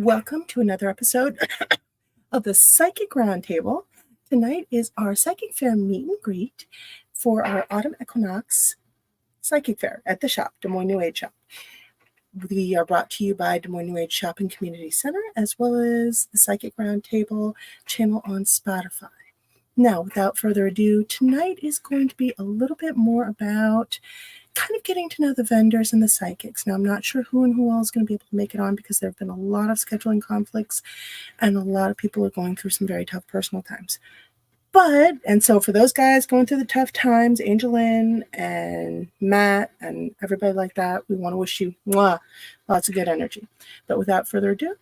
Welcome to another episode of the Psychic Roundtable. Tonight is our Psychic Fair meet and greet for our Autumn Equinox Psychic Fair at the shop, Des Moines New Age Shop. We are brought to you by Des Moines New Age Shop and Community Center, as well as the Psychic Roundtable channel on Spotify. Now, without further ado, tonight is going to be a little bit more about kind of getting to know the vendors and the psychics. Now, I'm not sure who and who all is going to be able to make it on because there have been a lot of scheduling conflicts and a lot of people are going through some very tough personal times. And so for those guys going through the tough times, AngelLynn and Matt and everybody like that, we want to wish you lots of good energy. But without further ado,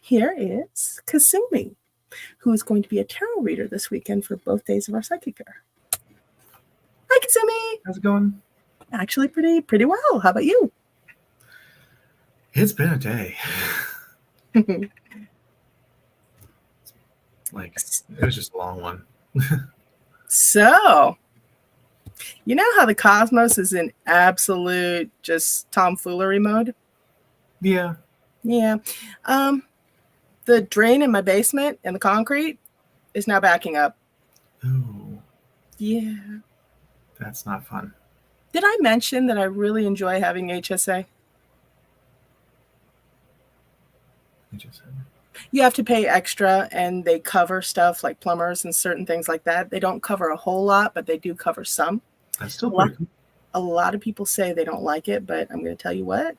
here is Kasumi, who is going to be a tarot reader this weekend for both days of our Psychic Fair. Hi, Kasumi. How's it going? Actually, pretty well. How about you? It's been a day. It was just a long one. So, you know how the cosmos is in absolute just tomfoolery mode? Yeah. Yeah. The drain in my basement and the concrete is now backing up. Ooh. Yeah. That's not fun. Did I mention that I really enjoy having HSA? You have to pay extra, and they cover stuff like plumbers and certain things like that. They don't cover a whole lot, but they do cover some. That's still pretty cool. A lot of people say they don't like it, but I'm going to tell you what.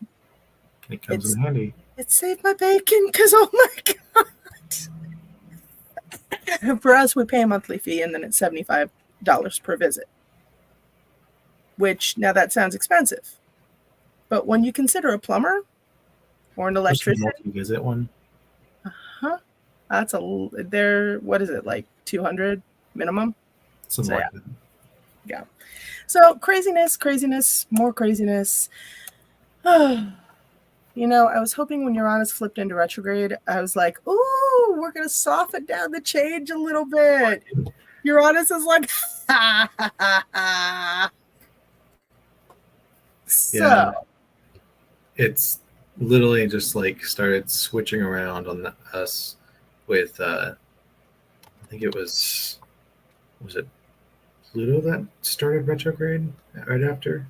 It comes in handy. It saved my bacon because, oh my God. For us, we pay a monthly fee, and then it's $75 per visit. Which, now that sounds expensive. But when you consider a plumber or an electrician. Visit one. That's what is it, like 200 minimum? Something like that. Yeah. So craziness, more craziness. I was hoping when Uranus flipped into retrograde, I was like, ooh, we're going to soften down the change a little bit. Uranus is like, ha, ha, ha, ha. Yeah. It's literally just started switching around on us with I think it was it Pluto that started retrograde right after?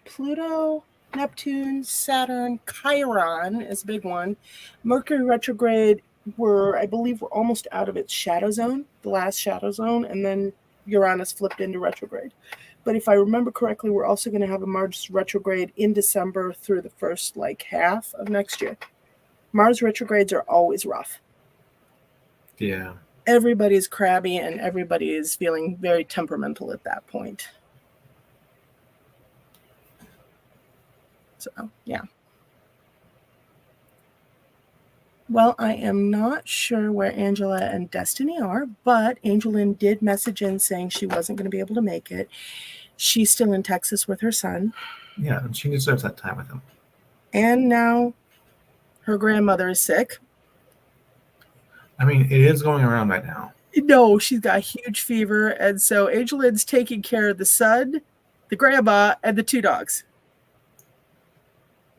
Pluto, Neptune, Saturn, Chiron is a big one. Mercury retrograde, I believe we're almost out of its shadow zone, the last shadow zone, and then Uranus flipped into retrograde. But if I remember correctly, we're also going to have a Mars retrograde in December through the first half of next year. Mars retrogrades are always rough. Yeah. Everybody's crabby and everybody is feeling very temperamental at that point. So, yeah. Well, I am not sure where Angela and Destiny are, but AngelLynn did message in saying she wasn't going to be able to make it. She's still in Texas with her son. Yeah, and she deserves that time with him. And now her grandmother is sick. I mean, it is going around right now. No, she's got a huge fever, and so AngelLynn's taking care of the son, the grandma, and the two dogs.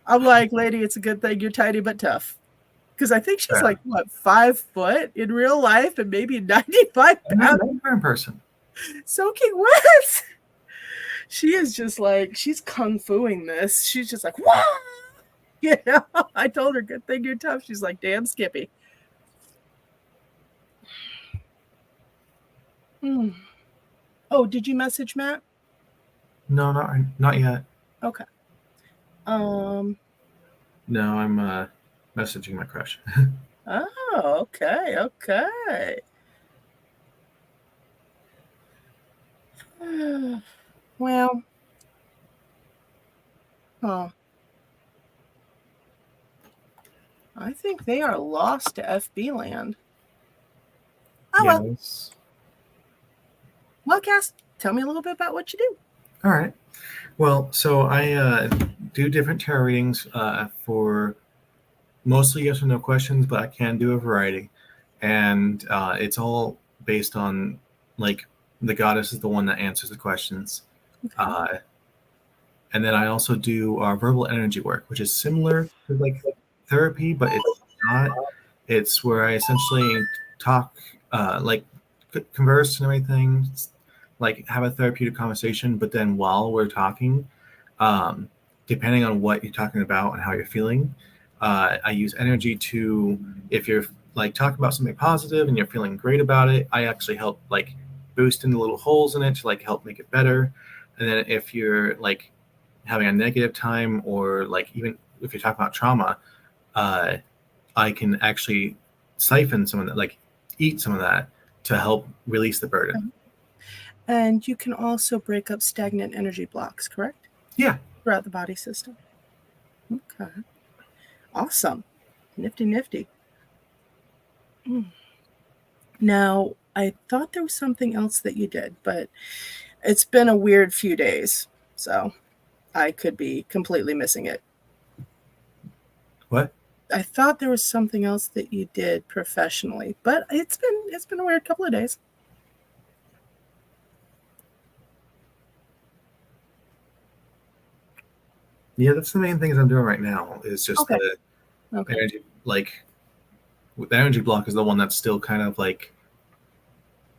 I'm like, lady, it's a good thing you're tiny but tough. Because I think she's 5 foot in real life and maybe 95 pounds. In person. Soaking wet. She is just she's kung fuing this. She's just like, whoa! I told her, good thing you're tough. She's like, damn Skippy. Oh, did you message Matt? No, not yet. Okay. No, I'm messaging my crush. Oh, okay. Well, I think they are lost to FB land. Oh, yes. Well, Cass, tell me a little bit about what you do. All right. Well, so I do different tarot readings for mostly yes or no questions, but I can do a variety. And it's all based on, the goddess is the one that answers the questions. Okay. And then I also do verbal energy work, which is similar to therapy, but it's not. It's where I essentially talk, like converse and everything, like have a therapeutic conversation. But then while we're talking, um, depending on what you're talking about and how you're feeling, I use energy to, if you're like talking about something positive and you're feeling great about it, I actually help like boost in the little holes in it to like help make it better. And then if you're like having a negative time, or like even if you're talking about trauma, uh, I can actually siphon some of that, like eat some of that to help release the burden. And you can also break up stagnant energy blocks, correct? Yeah. Throughout the body system. Okay. Awesome. Nifty, nifty. Now, I thought there was something else that you did, but it's been a weird few days, so I could be completely missing it. What? I thought there was something else that you did professionally, but it's been a weird couple of days. Yeah, that's the main things I'm doing right now. Is just Okay. the energy, like the energy block is the one that's still kind of like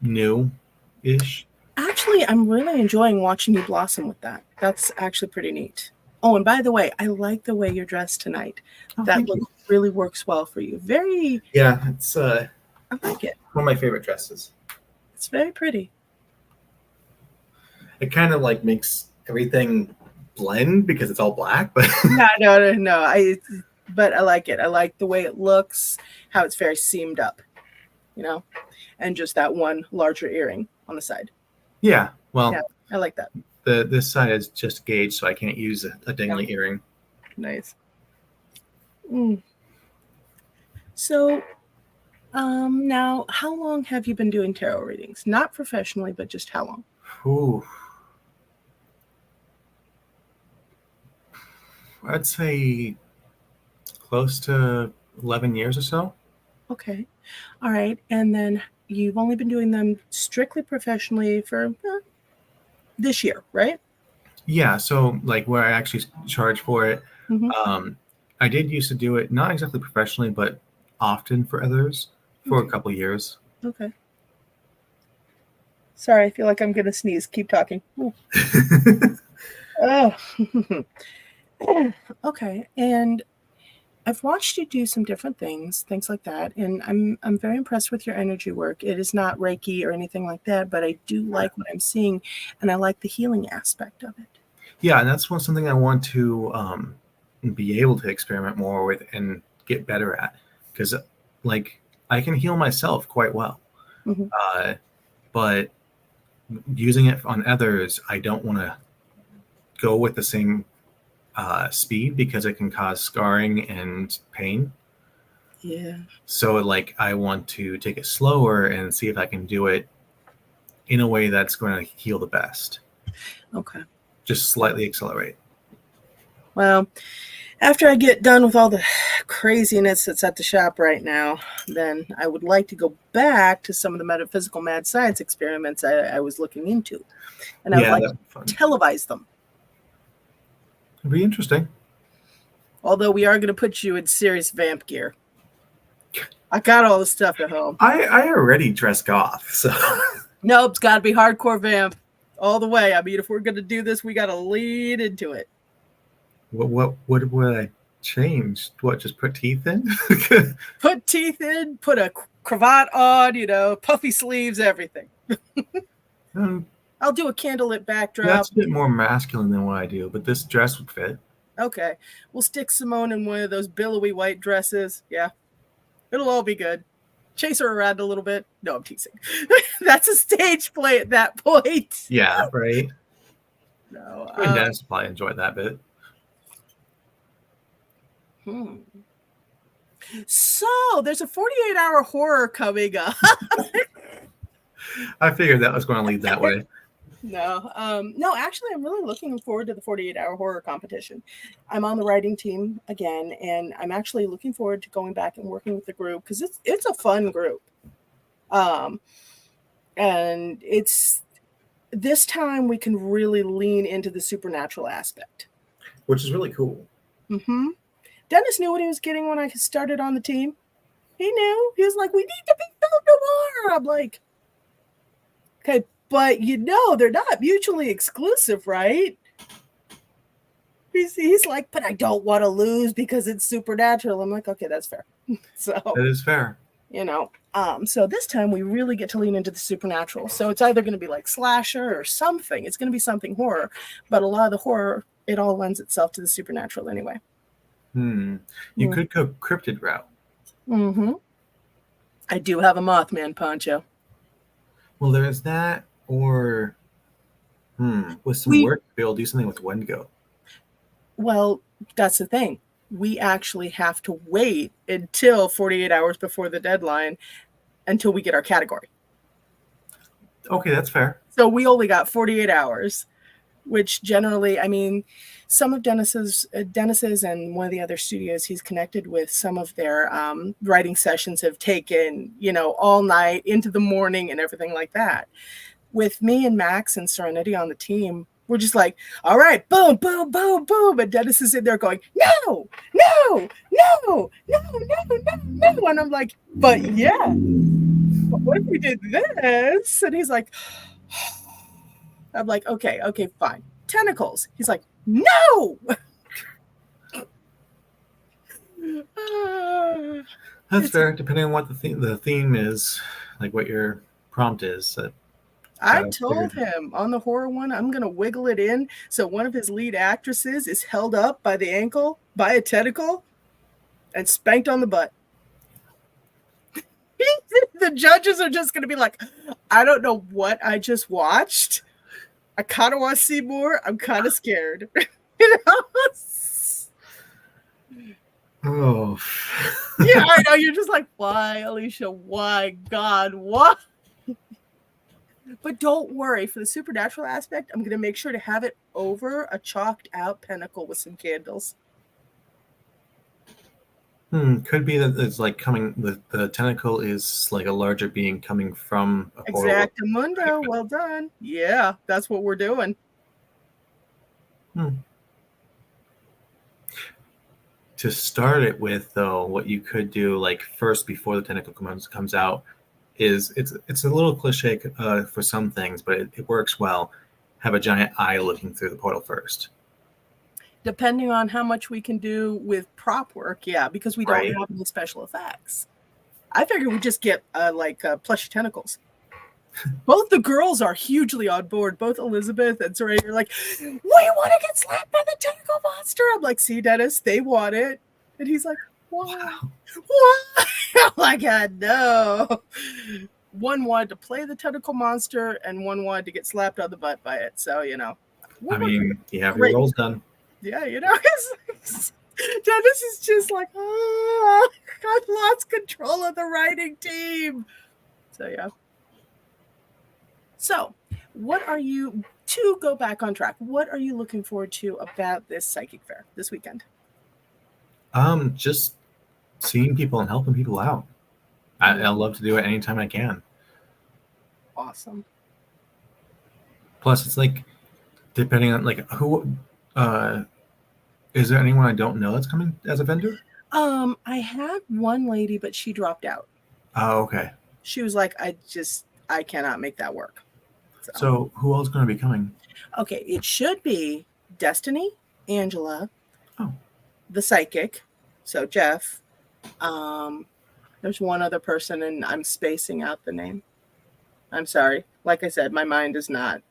new-ish. Actually, I'm really enjoying watching you blossom with that. That's actually pretty neat. Oh, and by the way, I like the way you're dressed tonight. Oh, That thank look you. really works well for you. Very, Yeah, it's I like it. one of my favorite dresses. It's very pretty. It kind of like makes everything blend because it's all black, but No. But I like it. I like the way it looks, how it's very seamed up, and just that one larger earring on the side. yeah. Well, Yeah, I like that. this side is just gauged, so I can't use a dangly earring. Nice. So, now, how long have you been doing tarot readings? Not professionally, but just how long? Ooh. I'd say close to 11 years or so. Okay. All right. And then you've only been doing them strictly professionally for this year, right? Yeah, so like where I actually charge for it, Mm-hmm. I did used to do it not exactly professionally, but often for others for a couple of years. Okay. Sorry, I feel like I'm going to sneeze. Keep talking. Oh. Okay. And I've watched you do some different things like that, and I'm very impressed with your energy work. It is not Reiki or anything like that, but I do like what I'm seeing, and I like the healing aspect of it. Yeah, and that's something I want to be able to experiment more with and get better at, because like I can heal myself quite well, Mm-hmm. but using it on others, I don't want to go with the same speed because it can cause scarring and pain. Yeah. So like I want to take it slower and see if I can do it in a way that's going to heal the best. Okay. Just slightly accelerate. Well, after I get done with all the craziness that's at the shop right now, then I would like to go back to some of the metaphysical mad science experiments I was looking into. And I would like to televise them. It'd be interesting. Although we are going to put you in serious vamp gear. I got all the stuff at home. I already dress goth, so. Nope, it's got to be hardcore vamp all the way. I mean, if we're going to do this, we got to lead into it. What would I change? What, just put teeth in? Put teeth in, put a cravat on, puffy sleeves, everything. I'll do a candlelit backdrop. That's a bit more masculine than what I do, but this dress would fit. Okay. We'll stick Simone in one of those billowy white dresses. Yeah. It'll all be good. Chase her around a little bit. No, I'm teasing. That's a stage play at that point. Yeah, right. No. Dennis probably enjoyed that bit. So there's a 48-hour horror coming up. I figured that was going to lead that way. No, actually, I'm really looking forward to the 48-hour horror competition. I'm on the writing team again, and I'm actually looking forward to going back and working with the group because it's a fun group. And it's this time we can really lean into the supernatural aspect, which is really cool. Mm-hmm. Dennis knew what he was getting when I started on the team. He knew. He was like, we need to be filmed tomorrow. I'm like, okay, but they're not mutually exclusive, right? He's like, but I don't want to lose because it's supernatural. I'm like, okay, that's fair. So That is fair. So this time we really get to lean into the supernatural. So it's either going to be like slasher or something. It's going to be something horror, but a lot of the horror, it all lends itself to the supernatural anyway. You could go cryptid route. Mm-hmm. I do have a Mothman poncho. Well, there's that, or with some work, we'll do something with Wendigo. Well, that's the thing. We actually have to wait until 48 hours before the deadline until we get our category. Okay, that's fair. So we only got 48 hours, which generally, I mean, some of Dennis's and one of the other studios he's connected with, some of their writing sessions have taken, all night into the morning and everything like that. With me and Max and Serenity on the team, we're just like, all right, boom, boom, boom, boom. And Dennis is in there going, no, no, no, no, no, no, no. And I'm like, but yeah, what if we did this? And he's like, I'm like, okay, fine. Tentacles. He's like, no. That's fair, depending on what the theme is, like what your prompt is. I told him on the horror one, I'm going to wiggle it in so one of his lead actresses is held up by the ankle by a tentacle and spanked on the butt. The judges are just going to be like, I don't know what I just watched. I kind of want to see more. I'm kind of scared. Oh. Yeah, I know. You're just like, why, Alicia? Why, God? Why? But don't worry, for the supernatural aspect, I'm going to make sure to have it over a chalked out pinnacle with some candles. Could be that it's like coming, the tentacle is like a larger being coming from a portal. Exactamundo, well done. Yeah, that's what we're doing. To start it with, though, what you could do, like first before the tentacle comes out, is it's a little cliche for some things, but it works well. Have a giant eye looking through the portal first. Depending on how much we can do with prop work, yeah, because we don't have any special effects. I figured we'd just get plushy tentacles. Both the girls are hugely on board. Both Elizabeth and Saray are like, we want to get slapped by the tentacle monster. I'm like, see, Dennis, they want it. And he's like, why? Wow. Why? Oh my God, no. One wanted to play the tentacle monster and one wanted to get slapped on the butt by it. So, I mean, you have your roles done. Yeah, Dennis is just like, I've lost control of the writing team. So, yeah. So, what are you, to go back on track, what are you looking forward to about this psychic fair this weekend? Just seeing people and helping people out. I love to do it anytime I can. Awesome. Plus, it's like, depending on like who, is there anyone I don't know that's coming as a vendor? I had one lady, but she dropped out. Oh, okay. She was like, I cannot make that work. So who else is going to be coming? Okay, it should be Destiny, Angela, the psychic, so Jeff. There's one other person, and I'm spacing out the name. I'm sorry. Like I said, my mind is kind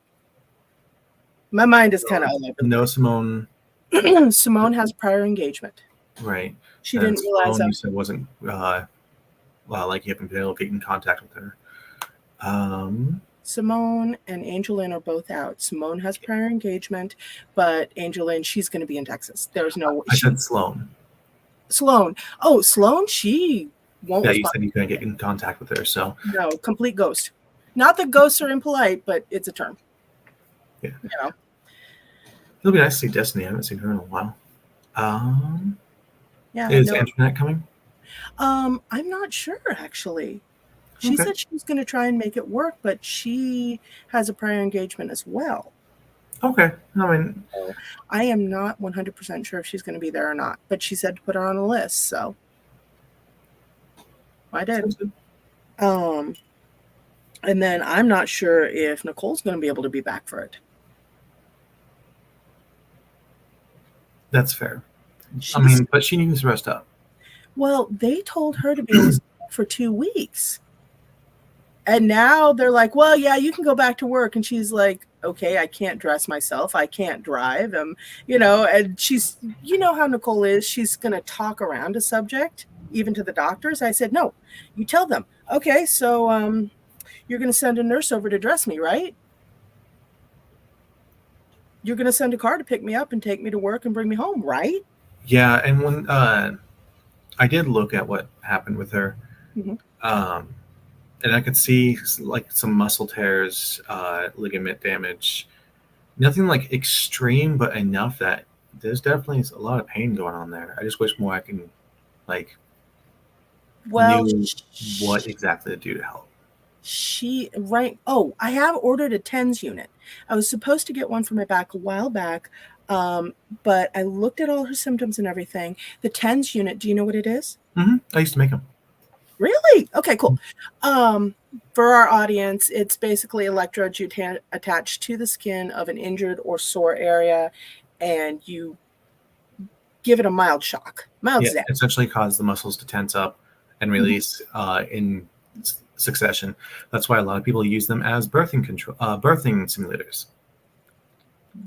of all over. No, Simone. Simone has prior engagement. Right. She didn't realize that. You said wasn't like you haven't been able to get in contact with her. Simone and AngelLynn are both out. Simone has prior engagement, but AngelLynn, she's going to be in Texas. There's no. I said Sloan. Sloan. Oh, Sloan. She won't. Yeah, you said you couldn't get in contact with her, so no, complete ghost. Not that ghosts are impolite, but it's a term. Yeah. It'll be nice to see Destiny. I haven't seen her in a while. Is Antoinette coming? I'm not sure actually. She said she was going to try and make it work, but she has a prior engagement as well. Okay. I mean, So I am not 100% sure if she's going to be there or not, but she said to put her on a list, so I did. And then I'm not sure if Nicole's going to be able to be back for it. that's fair. I mean, but she needs to rest up. Well, they told her to be able to stay for 2 weeks. And now they're like, well, yeah, you can go back to work. And she's like, okay, I can't dress myself. I can't drive. And she's, you know how Nicole is. She's going to talk around a subject, even to the doctors. I said, no, you tell them, okay, so you're going to send a nurse over to dress me, right? You're going to send a car to pick me up and take me to work and bring me home, right? Yeah. And when I did look at what happened with her, and I could see like some muscle tears, ligament damage, nothing like extreme, but enough that there's definitely a lot of pain going on there. I just wish more I can like knew what exactly to do to help. I have ordered a TENS unit. I was supposed to get one for my back a while back, but I looked at all her symptoms and everything. The TENS unit, do you know what it is? I used to make them. Really? Okay, cool. For our audience, it's basically electrodes you attach to the skin of an injured or sore area, and you give it a mild shock. Essentially cause the muscles to tense up and release in succession. That's why a lot of people use them as birthing simulators.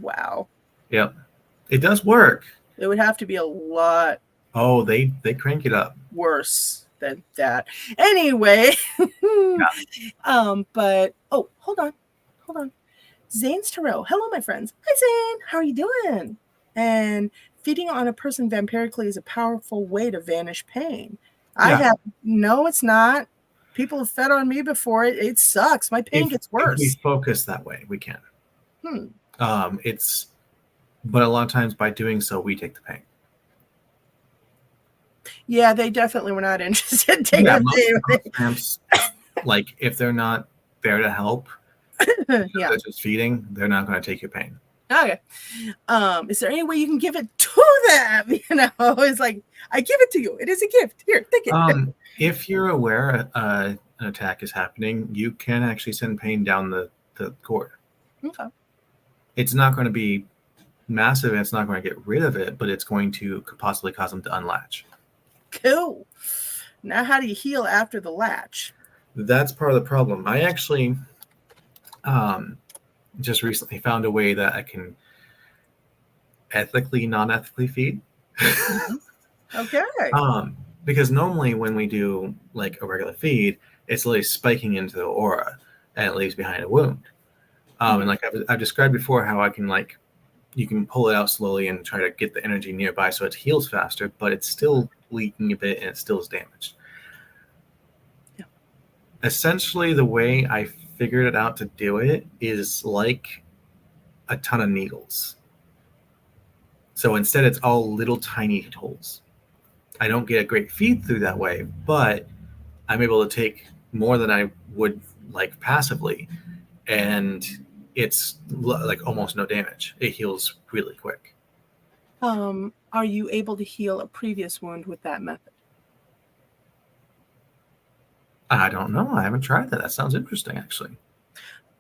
Wow. Yep. It does work. It would have to be a lot. Oh, they crank it up. Worse than that. Anyway. But hold on. Zane's Tarot. Hello, my friends. Hi, Zane. How are you doing? And feeding on a person vampirically is a powerful way to vanish pain. No, it's not. People have fed on me before. It sucks. My pain gets worse. If we focus that way, we can. But a lot of times by doing so, we take the pain. Yeah, they definitely were not interested in taking the pain. Like if they're not there to help, they're just feeding, they're not going to take your pain. Okay. Is there any way you can give it to them? It's like, I give it to you. It is a gift. Here, take it. If you're aware an attack is happening, you can actually send pain down the cord. Okay. It's not going to be massive and it's not going to get rid of it, but it's going to possibly cause them to unlatch. Cool. Now, how do you heal after the latch? That's part of the problem. I actually just recently found a way that I can non-ethically feed. Okay. Because normally when we do like a regular feed, it's literally spiking into the aura and it leaves behind a wound. And like I've described before, how I can you can pull it out slowly and try to get the energy nearby so it heals faster, but it's still leaking a bit and it still is damaged. Yeah. Essentially, the way I figured it out to do it is like a ton of needles. So instead, it's all little tiny holes. I don't get a great feed through that way, but I'm able to take more than I would like passively, and it's like almost no damage. It heals really quick. Are you able to heal a previous wound with that method? I don't know. I haven't tried that. That sounds interesting, actually.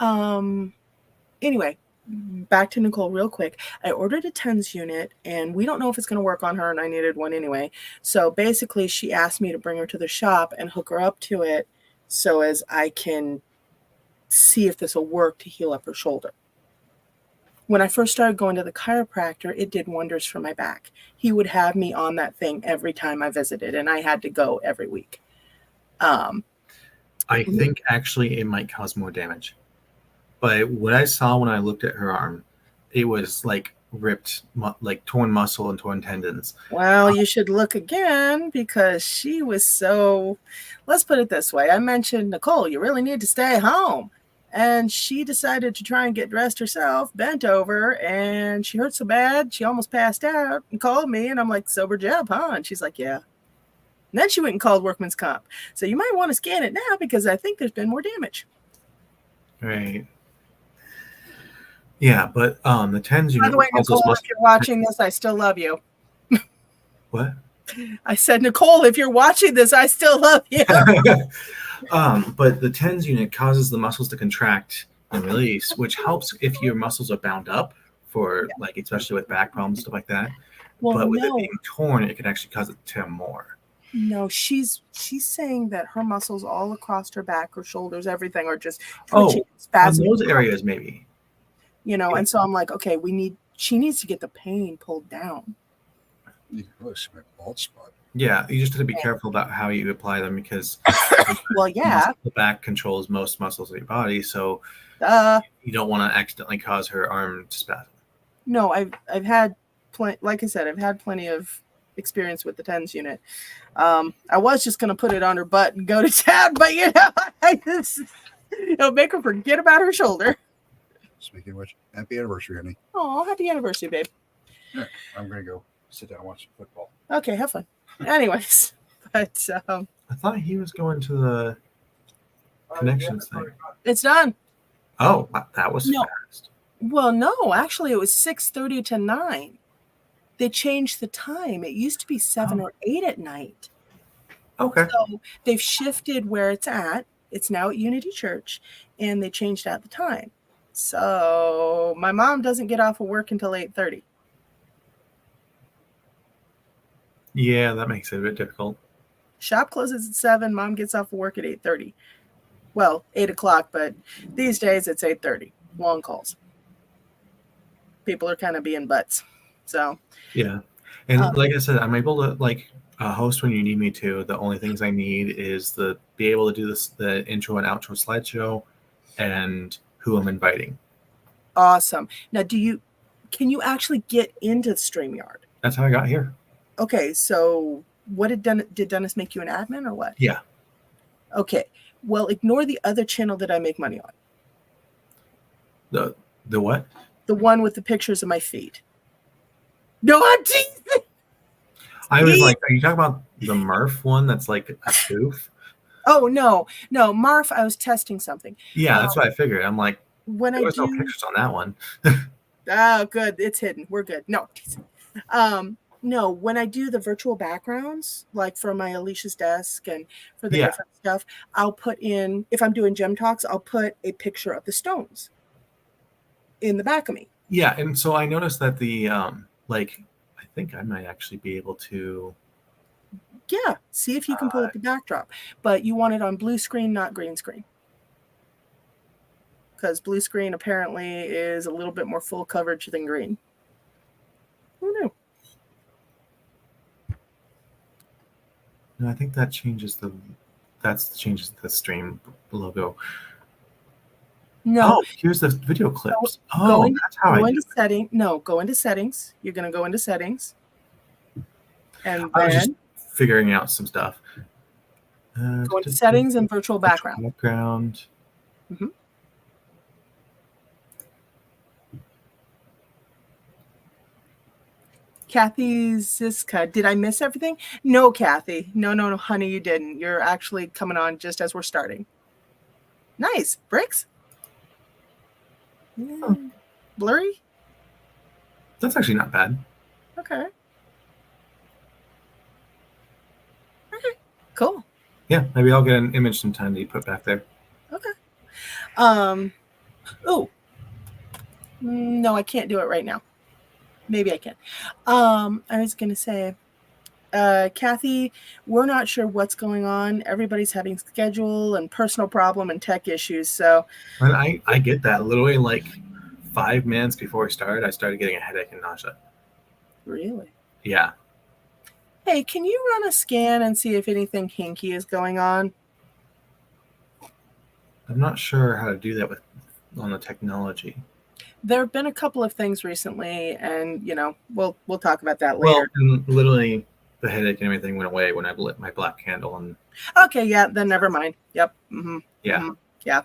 Anyway, back to Nicole real quick. I ordered a TENS unit, and we don't know if it's going to work on her, and I needed one anyway. So basically, she asked me to bring her to the shop and hook her up to it so as I can see if this will work to heal up her shoulder. When I first started going to the chiropractor, it did wonders for my back. He would have me on that thing every time I visited, and I had to go every week. I think actually it might cause more damage. But what I saw when I looked at her arm, it was like ripped, like torn muscle and torn tendons. Well, you should look again because she was so, let's put it this way. I mentioned, Nicole, you really need to stay home. And she decided to try and get dressed herself, bent over, and she hurt so bad, she almost passed out and called me. And I'm like, sober job, huh? And she's like, yeah. And then she went and called Workman's Comp. So you might want to scan it now because I think there's been more damage. Right. Yeah, but the TENS By unit the way, causes Nicole, muscle. if you're watching this, I still love you. What? I said, Nicole, if you're watching this, I still love you. But the TENS unit causes the muscles to contract and release, which helps if your muscles are bound up for like, especially with back problems, stuff like that. Well, But with it no, being torn, it could actually cause it to tear more. no, she's saying that her muscles all across her back, her shoulders, everything are just Oh, twitching, on spasming. those areas, maybe. You know, Yeah. and so I'm like, okay, she needs to get the pain pulled down. You can really see my bald spot. Yeah, you just have to be careful about how you apply them because Well, yeah. the back controls most muscles of your body, so you don't want to accidentally cause her arm to spasm. No, I've had like I said, I've had plenty of experience with the TENS unit. I was just gonna put it on her butt and go to town, but I just make her forget about her shoulder. Speaking of which, happy anniversary, honey. Oh, happy anniversary, babe. Yeah, I'm gonna go sit down and watch some football. Okay, have fun. Anyways, but I thought he was going to the connections thing. it's done. Oh, that was No. fast. Well, no, actually it was 6:30 to 9. They changed the time. It used to be 7 or 8 at night. Okay. So they've shifted where it's at. It's now at Unity Church, and they changed out the time. So my mom doesn't get off of work until 8:30. Yeah, that makes it a bit difficult. Shop closes at 7. Mom gets off of work at 8:30. Well, 8 o'clock, but these days it's 8:30. Long calls. People are kind of being butts. So Yeah. And like I said, I'm able to like host when you need me to. The only things I need is be able to do the intro and outro slideshow and who I'm inviting. awesome. Now, can you actually get into StreamYard? That's how I got here. Okay, so what did Dennis make you an admin or what? Yeah. Okay, well, ignore the other channel that I make money on. The what? The one with the pictures of my feet. No, I'm teasing. I was like, are you talking about the Murph one that's like a spoof? Oh, no, Marf, I was testing something. Yeah, that's what I figured. I'm like, When there was no pictures on that one. Oh, good. It's hidden. We're good. No, teasing. No, when I do the virtual backgrounds, like for my Alicia's desk and for the different stuff, I'll put in, if I'm doing gem talks, I'll put a picture of the stones in the back of me. Yeah, and so I noticed that the I think I might actually be able to. Yeah, see if you can pull up the backdrop, but you want it on blue screen, not green screen, because blue screen apparently is a little bit more full coverage than green. Who knew? No, I think that changes the stream logo. No. Oh, here's the video clips. Go That's how I do into it. setting. No, go into settings. You're going to go into settings. And I was just then figuring out some stuff. go into settings and virtual background. Background. Mm-hmm. Kathy Ziska, did I miss everything? No, Kathy. No, honey, you didn't. You're actually coming on just as we're starting. Nice. Bricks? Oh. Blurry? That's actually not bad. Okay. Cool. Yeah, maybe I'll get an image sometime that you put back there. Okay. Oh. No, I can't do it right now. Maybe I can. I was going to say, Kathy, we're not sure what's going on. Everybody's having schedule and personal problem and tech issues. So, And I get that. Literally, like 5 minutes before we started, I started getting a headache and nausea. really? Yeah. Hey, can you run a scan and see if anything hinky is going on? I'm not sure how to do that on the technology. There have been a couple of things recently, and we'll talk about that Well, later. and literally the headache and everything went away when I lit my black candle. And Okay, yeah, then never mind. Yep. Mm-hmm. yeah. Mm-hmm. Yeah.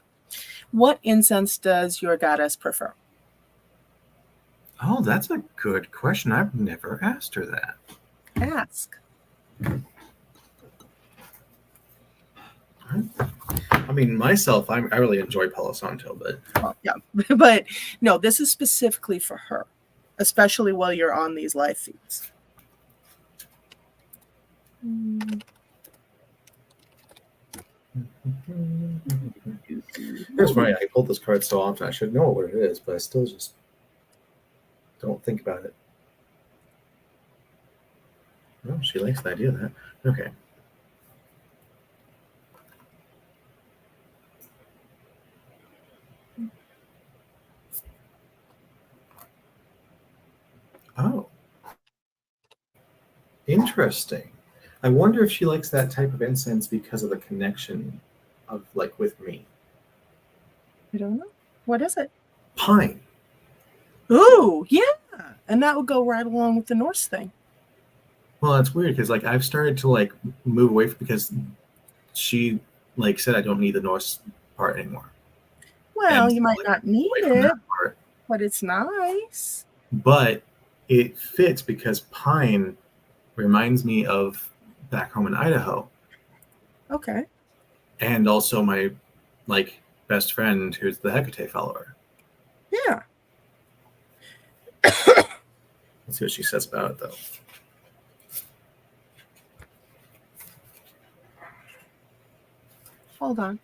What incense does your goddess prefer? Oh, that's a good question. I've never asked her that. Ask. Let mean, myself, I really enjoy Palo Santo, but Well, yeah, but no, this is specifically for her, especially while you're on these live feeds. it's funny. I pulled this card so often. I should know what it is, but I still just don't think about it. Oh, she likes the idea of that. Okay. Oh. Interesting. I wonder if she likes that type of incense because of the connection of like with me. I don't know. What is it? Pine. Ooh, yeah. And that would go right along with the Norse thing. Well, it's weird because like I've started to like move away from because she like said I don't need the Norse part anymore. Well, And you might like, not need away from it, that part. but it's nice. But it fits because pine reminds me of back home in Idaho. Okay. And also my like best friend who's the Hecate follower. Yeah. Let's see what she says about it though. Hold on.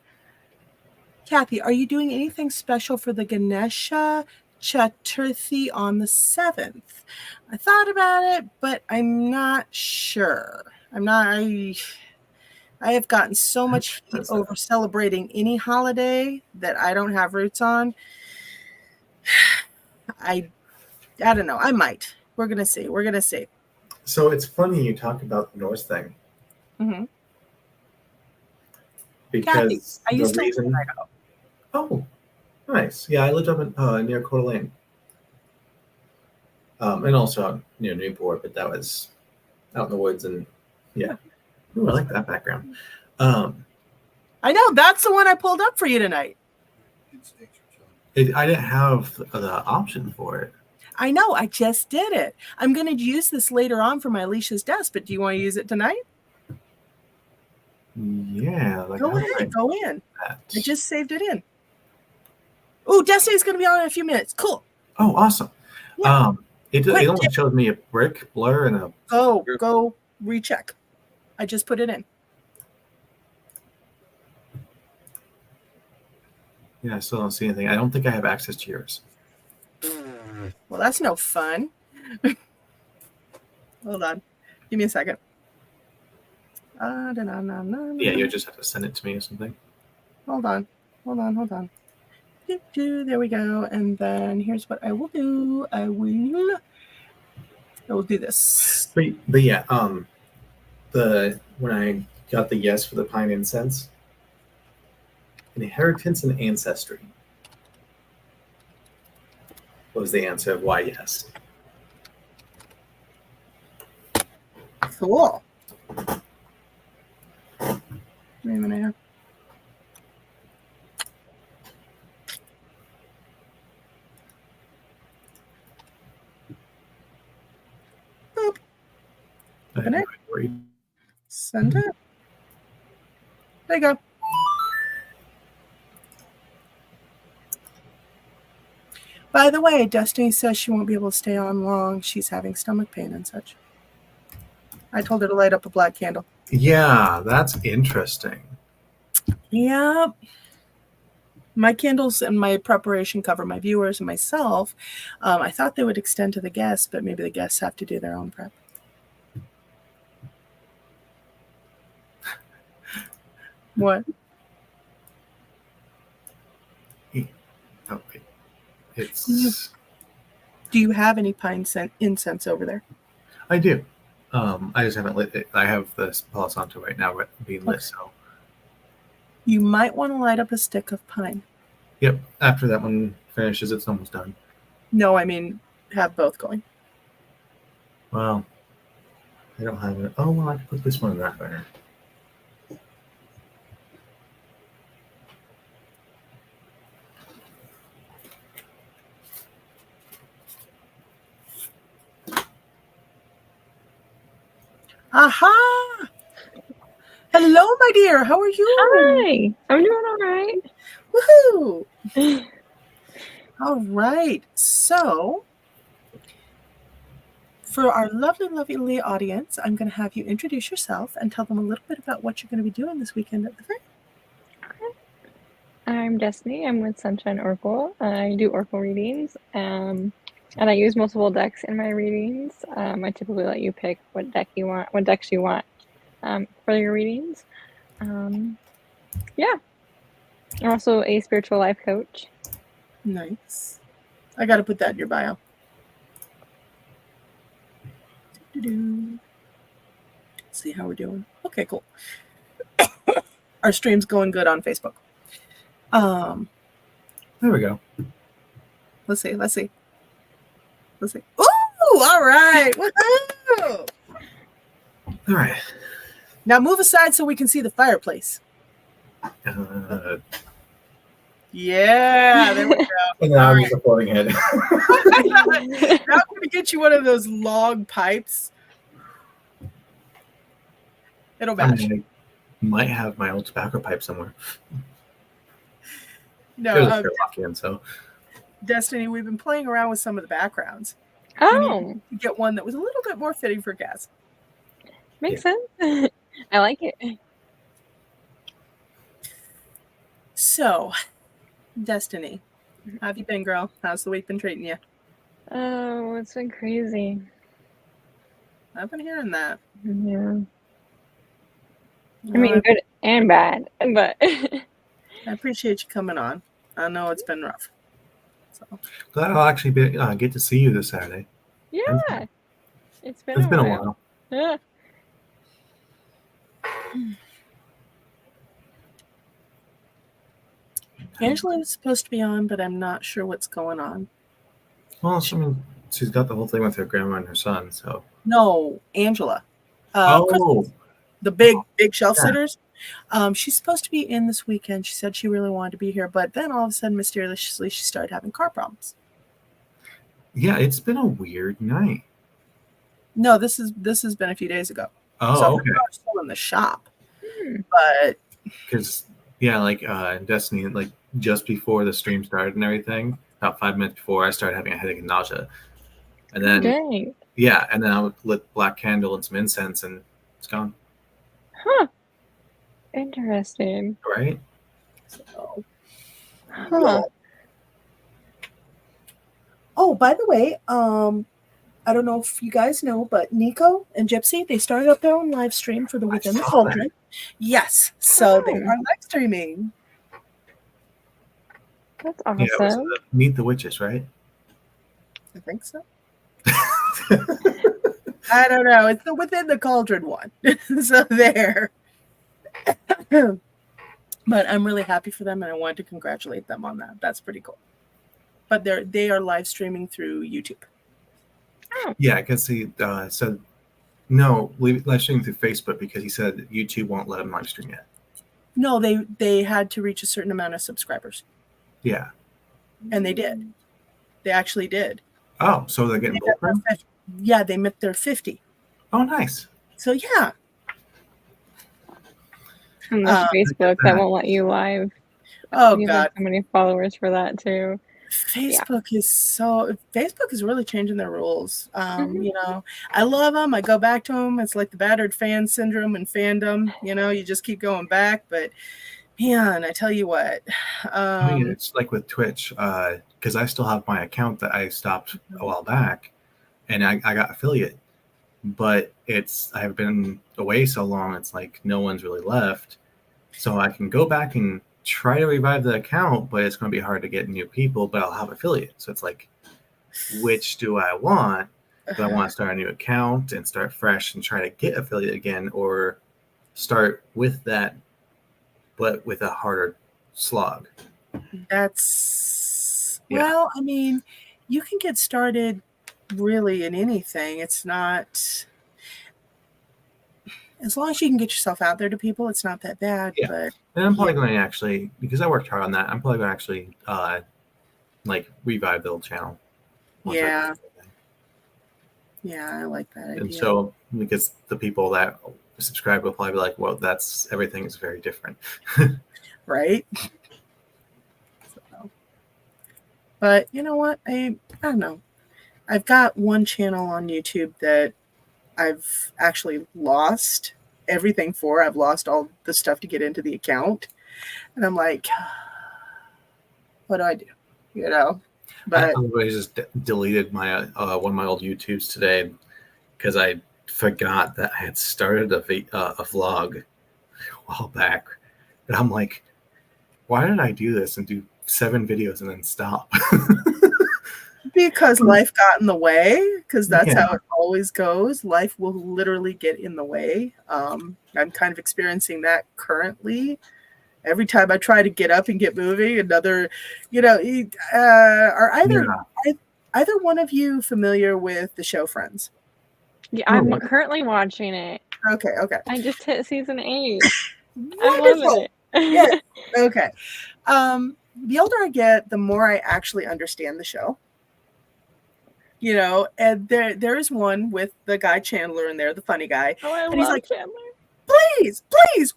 Kathy, are you doing anything special for the Ganesha Chaturthi on the 7th? I thought about it, but I'm not sure. I have gotten so much heat over celebrating any holiday that I don't have roots on. I don't know. I might. We're going to see. We're going to see. So it's funny you talk about the Norse thing. Mm-hmm. Because Kathy, I used the to reason. live in Idaho. Oh, nice. Yeah, I lived up in near Coeur d'Alene. And also out near Newport, but that was out in the woods and yeah. Ooh, I like that background. I know. That's the one I pulled up for you tonight. I didn't have the option for it. I know. I just did it. I'm going to use this later on for my Alicia's desk, but do you want to use it tonight? Yeah. Like, Go ahead. Go in. That? I just saved it in. Oh, Destiny's going to be on in a few minutes. Cool. Oh, awesome. Yeah. It only showed me a brick blur and a... Go recheck. I just put it in. Yeah, I still don't see anything. I don't think I have access to yours. Well, that's no fun. Hold on. Give me a second. Yeah, you just have to send it to me or something. Hold on. There we go. And then here's what I will do. I will do this. But yeah, when I got the yes for the pine incense, inheritance and ancestry was the answer of why yes. Cool. Wait a minute here. Boop. Open it. Send it. There you go. By the way, Destiny says she won't be able to stay on long. She's having stomach pain and such. I told her to light up a black candle. Yeah, that's interesting. Yep. My candles and my preparation cover my viewers and myself. I thought they would extend to the guests, but maybe the guests have to do their own prep. What? Oh, wait. It's... Do you have any pine incense over there? I do. I just haven't lit it. I have this Palo Santo right now being lit, so. You might want to light up a stick of pine. Yep. After that one finishes, it's almost done. No, I mean, have both going. Well, I don't have it. Oh, well, I can put this one in that burner. Aha! Hello, my dear. How are you? Hi, I'm doing all right. Woohoo! All right. So, for our lovely, lovely audience, I'm going to have you introduce yourself and tell them a little bit about what you're going to be doing this weekend at the fair. I'm Destiny. I'm with Sunshine Oracle. I do Oracle readings, and I use multiple decks in my readings. I typically let you pick what decks you want for your readings. Yeah. I'm also a spiritual life coach. Nice. I got to put that in your bio. Let's see how we're doing. Okay, cool. Our stream's going good on Facebook. There we go. Let's see. Ooh, all right. Woohoo! All right. Now move aside so we can see the fireplace. Yeah, there we go. And now I'm just a floating head. Now I'm going to get you one of those log pipes. It'll match. I might have my old tobacco pipe somewhere. No, There's a lock-in, so. Destiny, we've been playing around with some of the backgrounds. Oh, To get one that was a little bit more fitting for guests. makes sense. I like it. So, Destiny, how have you been, girl? How's the week been treating you? Oh, it's been crazy. I've been hearing that. Yeah. I mean, good and bad, but I appreciate you coming on. I know it's been rough. So Glad I'll actually get to see you this Saturday. yeah, it's been It's been a while. Yeah. Angela was supposed to be on, but I'm not sure what's going on. Well, I mean, she's got the whole thing with her grandma and her son, so. No, Angela. Oh, Crystal, the big shelf Yeah. sitters. She's supposed to be in this weekend. She said she really wanted to be here, but then all of a sudden, mysteriously, she started having car problems. yeah, it's been a weird night. No, this has been a few days ago. Oh, so okay. her car's still in the shop, but Because yeah, like Destiny, like just before the stream started and everything, about 5 minutes before, I started having a headache and nausea, and then Dang. yeah, and then I lit black candle and some incense, and it's gone. Huh. Interesting. Right? so. Huh. Oh, by the way, I don't know if you guys know, but Nico and Gypsy, they started up their own live stream for the Within the saw Cauldron. Yes, so they Oh. are live streaming. That's Yeah, it was, awesome. Meet the Witches, right? I think so. I don't know. It's the Within the Cauldron one. So there. But I'm really happy for them, and I wanted to congratulate them on that. That's pretty cool. But they are live streaming through YouTube. Yeah, because he said no, live streaming through Facebook because he said YouTube won't let him live stream yet. No, they had to reach a certain amount of subscribers, Yeah. and they did. They actually did. Oh, so they're getting both of them? Yeah, they met their 50. Oh, nice. So yeah. Unless Facebook that won't let you live. Oh You God. have so many followers for that too. Facebook is really changing their rules. You know, I love them. I go back to them. It's like the battered fan syndrome and fandom. You know, you just keep going back. But man, I tell you what. I mean, it's like with Twitch, because I still have my account that I stopped a while back, and I got affiliate, but I have been away so long. It's like no one's really left, so I can go back and try to revive the account, but it's going to be hard to get new people, but I'll have affiliate. So it's like, which do I want? Do I want to start a new account and start fresh and try to get affiliate again, or start with that, but with a harder slog? Well, I mean, you can get started really in anything. It's not, as long as you can get yourself out there to people, it's not that bad. Yeah. But And I'm probably going to actually, because I worked hard on that, I'm probably going to actually like revive the old channel. Yeah, I like that idea. And so, because the people that subscribe will probably be like, well, everything is very different. Right? So, but you know what? I don't know. I've got one channel on YouTube that I've actually lost everything for. I've lost all the stuff to get into the account. And I'm like, what do I do? You know? But I just deleted my one of my old YouTubes today because I forgot that I had started a vlog a while back. And I'm like, why did I do this and do 7 videos and then stop? because life got in the way, because that's Yeah. how it always goes. Life will literally get in the way. I'm kind of experiencing that currently. Every time I try to get up and get moving, another, are either one of you familiar with the show Friends? Yeah, I'm currently watching it. Okay. I just hit season 8. Wonderful. I'm loving it. Yes. Okay. The older I get, the more I actually understand the show. You know, and there is one with the guy Chandler in there, the funny guy. Oh, I and he's love like, Chandler. Please,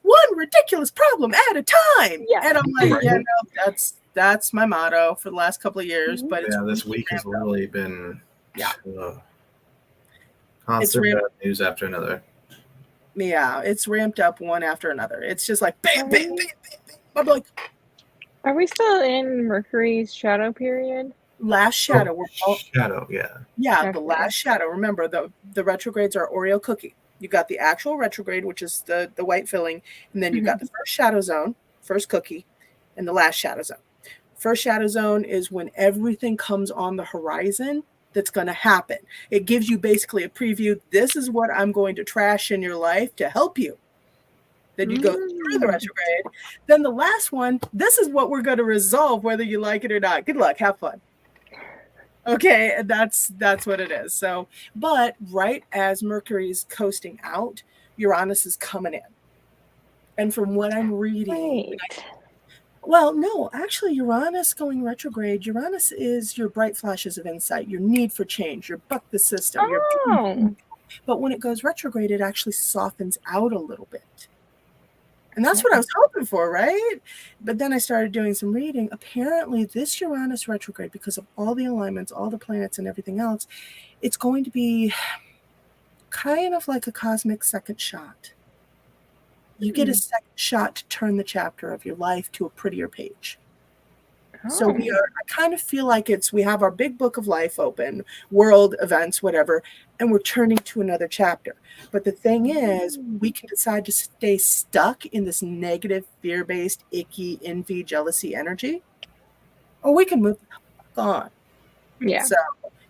one ridiculous problem at a time. Yeah. And I'm like, Right. yeah, no, that's my motto for the last couple of years. But it's this week has really been It's constant news after another. Yeah, it's ramped up one after another. It's just like bam, bam, bam, bam, bam. I'm like, are we still in Mercury's shadow period? last shadow. Shadow, yeah. Yeah, Okay. the last shadow. Remember, the retrogrades are Oreo cookie. You got the actual retrograde, which is the white filling, and then you got the first shadow zone, first cookie, and the last shadow zone. First shadow zone is when everything comes on the horizon that's going to happen. It gives you basically a preview. This is what I'm going to trash in your life to help you. Then you go through the retrograde. Then the last one, this is what we're going to resolve, whether you like it or not. Good luck. Have fun. Okay, and that's what it is. So, but right as Mercury's coasting out, Uranus is coming in. And from what I'm reading, well, no, actually, Uranus going retrograde. Uranus is your bright flashes of insight, your need for change, your buck the system. But when it goes retrograde, it actually softens out a little bit. And that's what I was hoping for, right? But then I started doing some reading. Apparently, this Uranus retrograde, because of all the alignments, all the planets and everything else, it's going to be kind of like a cosmic second shot. You get a second shot to turn the chapter of your life to a prettier page. So I kind of feel like we have our big book of life open, world events, whatever, and we're turning to another chapter. But the thing is, we can decide to stay stuck in this negative, fear-based, icky, envy, jealousy energy, or we can move on. Yeah. So,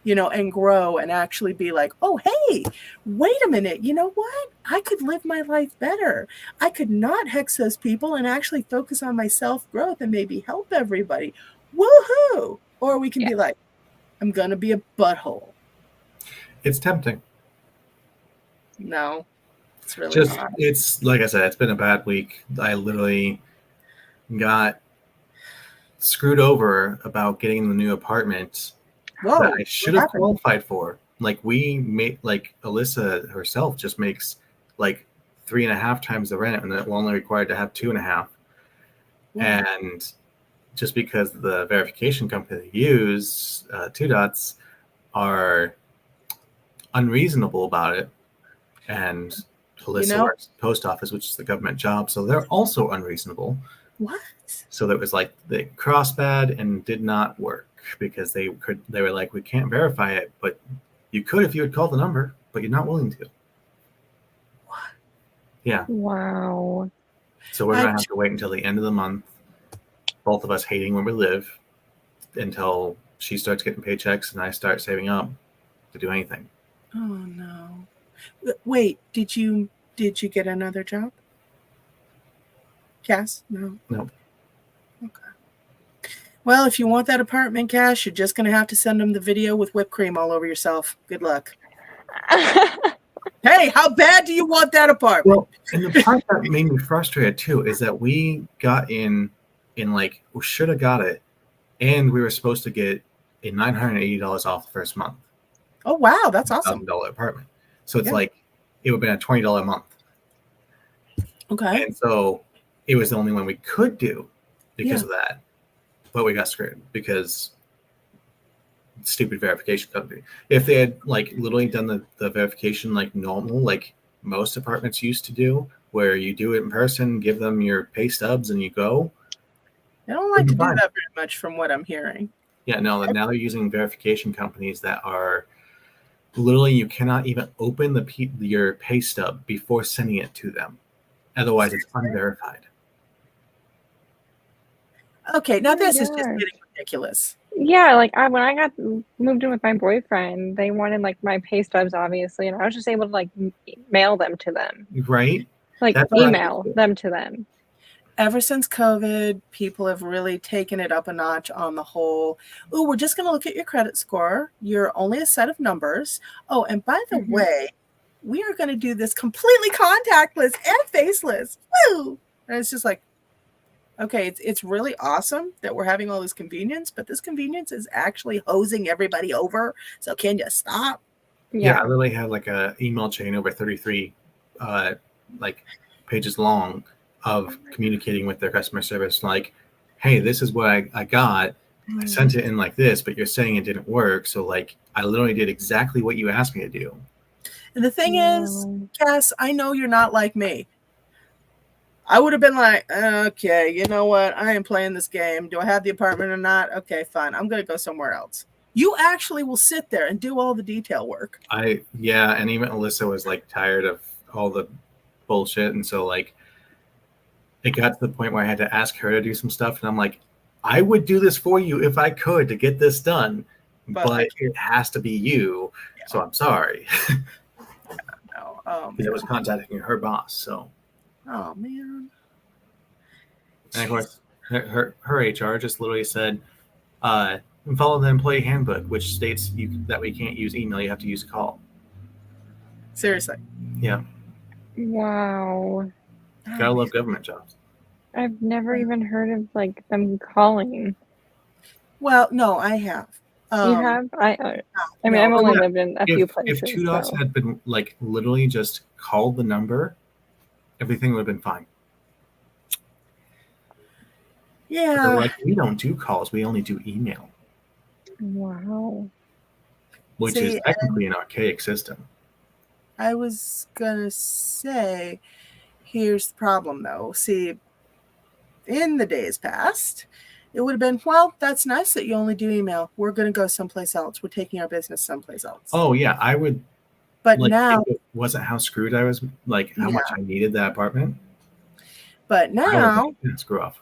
and grow and actually be like, oh, hey, wait a minute. You know what? I could live my life better. I could not hex those people and actually focus on my self-growth and maybe help everybody. Woohoo! Or we can be like, I'm going to be a butthole. It's tempting. No, it's really just not. It's like I said, it's been a bad week. I literally got screwed over about getting the new apartment that I should have qualified for. Like Alyssa herself just makes like 3.5 times the rent, and we're only required to have 2.5. And just because the verification company they use, Two Dots, are unreasonable about it, and Alyssa works at the post office, which is the government job, so they're also unreasonable. What? So that was like they crossbad and did not work because they were like, we can't verify it, but you could if you would call the number, but you're not willing to. What? Yeah. Wow. So we're gonna have to wait until the end of the month, both of us hating where we live, until she starts getting paychecks and I start saving up to do anything. Oh no. Wait, did you get another job? Cass? No. No. Okay. Well, if you want that apartment, Cass, you're just gonna have to send them the video with whipped cream all over yourself. Good luck. Hey, how bad do you want that apartment? Well, and the part that made me frustrated too is that we got in like, we should have got it, and we were supposed to get a $980 off the first month. Oh wow, that's awesome. $1,000 apartment. So it's like it would have been a $20 a month. Okay. And so it was the only one we could do because Yeah. of that. But we got screwed because stupid verification company. If they had like literally done the verification like normal, like most apartments used to do, where you do it in person, give them your pay stubs, and you go. I don't like to do Fine. that very much from what I'm hearing. Yeah, no. Now they're using verification companies that are literally you cannot even open your pay stub before sending it to them, otherwise it's unverified. Okay, now Oh my this is just gosh. getting ridiculous. Yeah, like when I got moved in with my boyfriend, they wanted like my pay stubs, obviously, and I was just able to like mail them to them, Right? like That's what I email do. them to them. Ever since COVID, people have really taken it up a notch on the whole, oh, we're just going to look at your credit score. You're only a set of numbers. Oh, and by the Mhm. way, we are going to do this completely contactless and faceless. Woo! And it's just like, okay, it's really awesome that we're having all this convenience, but this convenience is actually hosing everybody over. So can you stop? Yeah, I literally had like a email chain over 33 like pages long of communicating with their customer service, like, hey, this is what I got. I sent it in like this, but you're saying it didn't work. So like I literally did exactly what you asked me to do. And the thing is, Cass, I know you're not like me. I would have been like, okay, you know what? I am playing this game. Do I have the apartment or not? Okay, fine. I'm going to go somewhere else. You actually will sit there and do all the detail work. And even Alyssa was like tired of all the bullshit. And so like it got to the point where I had to ask her to do some stuff. And I'm like, I would do this for you if I could to get this done, but it has to be you. Yeah. So I'm sorry. No, because I was contacting her boss. So. Oh man. And of course, her HR just literally said, follow the employee handbook, which states that we can't use email. You have to use a call. Seriously. Yeah. Wow. Gotta love government jobs. I've never even heard of like them calling. Well, no, I have. You have? I mean, I've only lived in a few places. If 2 dots had been like literally just called the number, everything would have been fine. Yeah. Like, we don't do calls. We only do email. Wow. Which is technically an archaic system. I was going to say, here's the problem, though. See, in the days past, it would have been, well, that's nice that you only do email. We're going to go someplace else. We're taking our business someplace else. Oh, yeah. I would. But like, now. It wasn't how screwed I was, like how much I needed that apartment. But now. Screw off.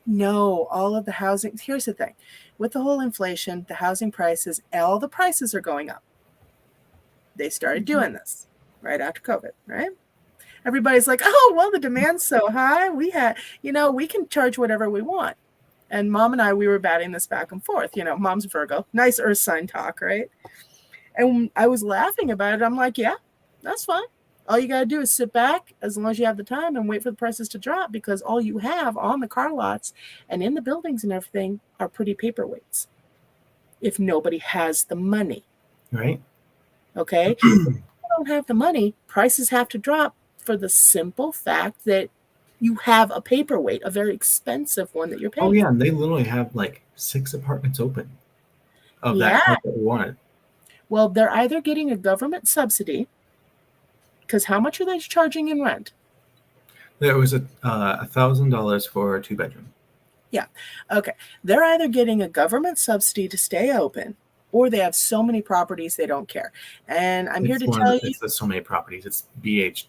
No, all of the housing. Here's the thing. With the whole inflation, the housing prices, all the prices are going up. They started doing this right after COVID, right? Everybody's like, oh, well, the demand's so high. We can charge whatever we want. And Mom and I, we were batting this back and forth. Mom's Virgo, nice earth sign talk, right? And I was laughing about it. I'm like, yeah, that's fine. All you got to do is sit back as long as you have the time and wait for the prices to drop, because all you have on the car lots and in the buildings and everything are pretty paperweights. If nobody has the money. Right. Okay. If you don't have the money, prices have to drop for the simple fact that you have a paperweight, a very expensive one that you're paying. Oh, yeah. And they literally have like 6 apartments open of that type that we wanted. Well, they're either getting a government subsidy, because how much are they charging in rent? There was $1,000 for a 2-bedroom. Yeah. Okay. They're either getting a government subsidy to stay open, or they have so many properties they don't care. And I'm here to tell you. It's so many properties. It's BH.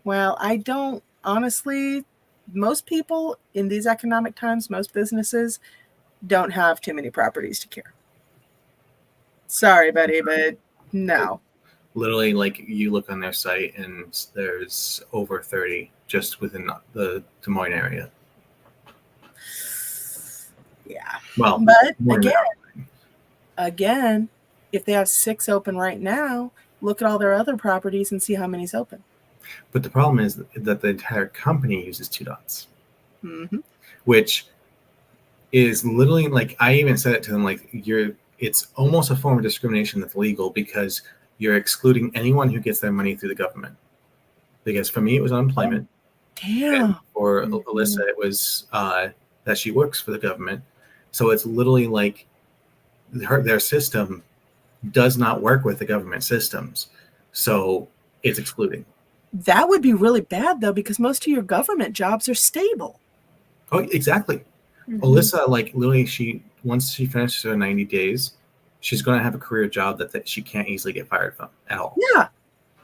Well, I don't. Honestly, most people in these economic times, most businesses don't have too many properties to care. Sorry, buddy, but no. Literally, like, you look on their site and there's over 30 just within the Des Moines area. Yeah. Well, but again, if they have 6 open right now, look at all their other properties and see how many's open. But the problem is that the entire company uses 2 dots, which is literally, like, I even said it to them, like, it's almost a form of discrimination that's legal, because you're excluding anyone who gets their money through the government. Because for me, it was unemployment. Damn. And for Mhm. Alyssa, it was that she works for the government. So it's literally like their system does not work with the government systems. So it's excluding. That would be really bad, though, because most of your government jobs are stable. Oh, exactly. Mhm. Alyssa, like literally, once she finishes her 90 days, she's going to have a career job that she can't easily get fired from at all. Yeah.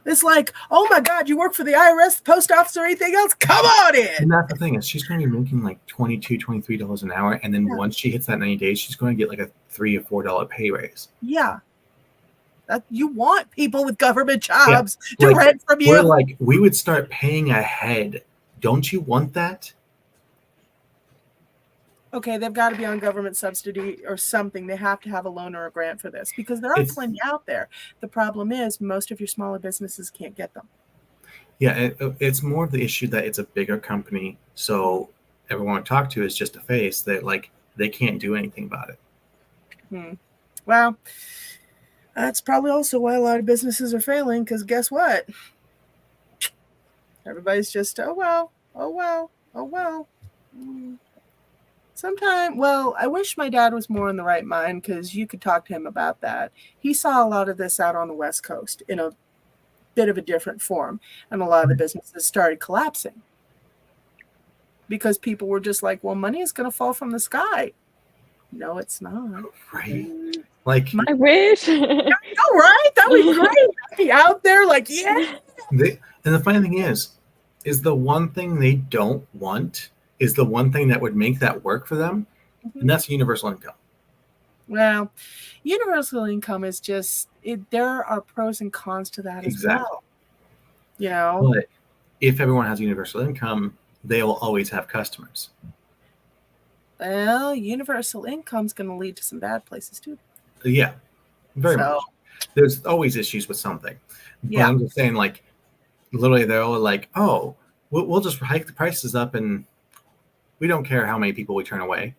It's like, oh my God, you work for the IRS, the post office, or anything else? Come on in. And that's the thing, is she's going to be making like $22, $23 an hour. And then Yeah. once she hits that 90 days, she's going to get like a $3 or $4 pay raise. Yeah. You want people with government jobs to Like, rent from we're you. like, we would start paying ahead. Don't you want that? Okay, they've got to be on government subsidy or something. They have to have a loan or a grant for this because there are plenty out there. The problem is most of your smaller businesses can't get them. Yeah, it's more of the issue that it's a bigger company, so everyone I talk to is just a face that like they can't do anything about it. Well, that's probably also why a lot of businesses are failing, because guess what? Everybody's just, oh well. Sometimes, well, I wish my dad was more in the right mind, because you could talk to him about that. He saw a lot of this out on the West Coast in a bit of a different form, and a lot of the businesses started collapsing because people were just like, well, money is going to fall from the sky. No, it's not. Right? Like, My wish. All right, that would be great. I'd be out there like, yeah. and the funny thing is the one thing they don't want is the one thing that would make that work for them, and that's universal income. Well, universal income is just there are pros and cons to that as well. You know, but if everyone has universal income, they will always have customers. Well, universal income is going to lead to some bad places too. Yeah, very much. There's always issues with something. But I'm just saying, like, literally, they're all like, "Oh, we'll just hike the prices up, and we don't care how many people we turn away."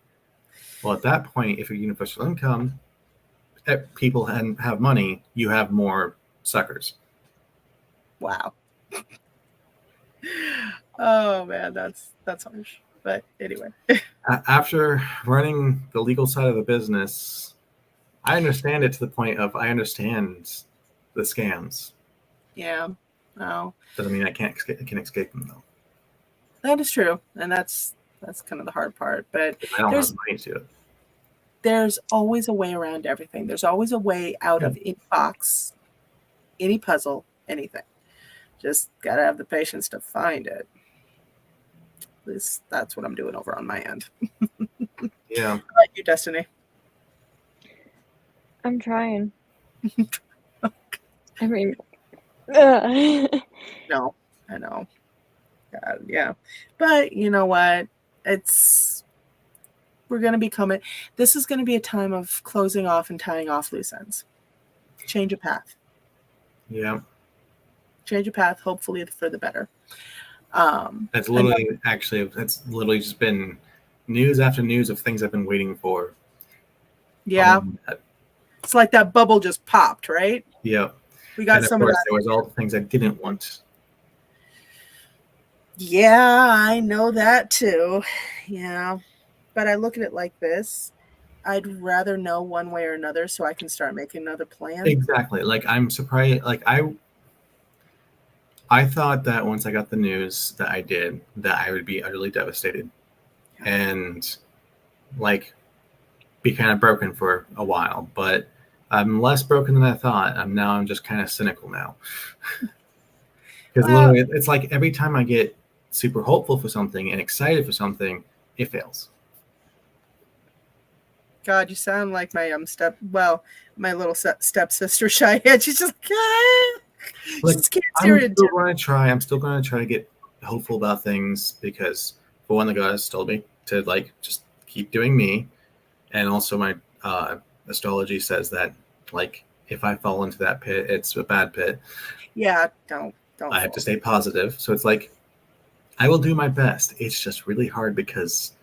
Well, at that point, if you're universal income, people have money, you have more suckers. Wow. Oh man, that's harsh. But anyway, after running the legal side of the business, I understand it to the point of I understand the scams. Yeah. No. Doesn't mean I can escape them though. That is true, and that's kind of the hard part. But I don't have money to it. There's always a way around everything. There's always a way out of any box, any puzzle, anything. Just gotta have the patience to find it. At least that's what I'm doing over on my end. Yeah. How about you, Destiny? I'm trying. I mean, no, I know. God, yeah. But you know what? We're going to be coming. This is going to be a time of closing off and tying off loose ends. Change of path. Yeah. Change of path, hopefully for the better. That's literally just been news after news of things I've been waiting for. Yeah. It's like that bubble just popped, right? Yeah. We got some of that. There was all the things I didn't want. Yeah, I know that too. Yeah. But I look at it like this. I'd rather know one way or another so I can start making another plan. Exactly. Like, I'm surprised. Like, I thought that once I got the news that I would be utterly devastated and like be kind of broken for a while, but I'm less broken than I thought. I'm just kind of cynical now. Because literally, it's like every time I get super hopeful for something and excited for something, it fails. God, you sound like my my little stepsister Cheyenne. She's just like, I'm still going to try to get hopeful about things, because for one, the goddess told me to like just keep doing me, and also my astrology says that like if I fall into that pit, it's a bad pit. Yeah, don't. I have to stay positive. So it's like I will do my best. It's just really hard because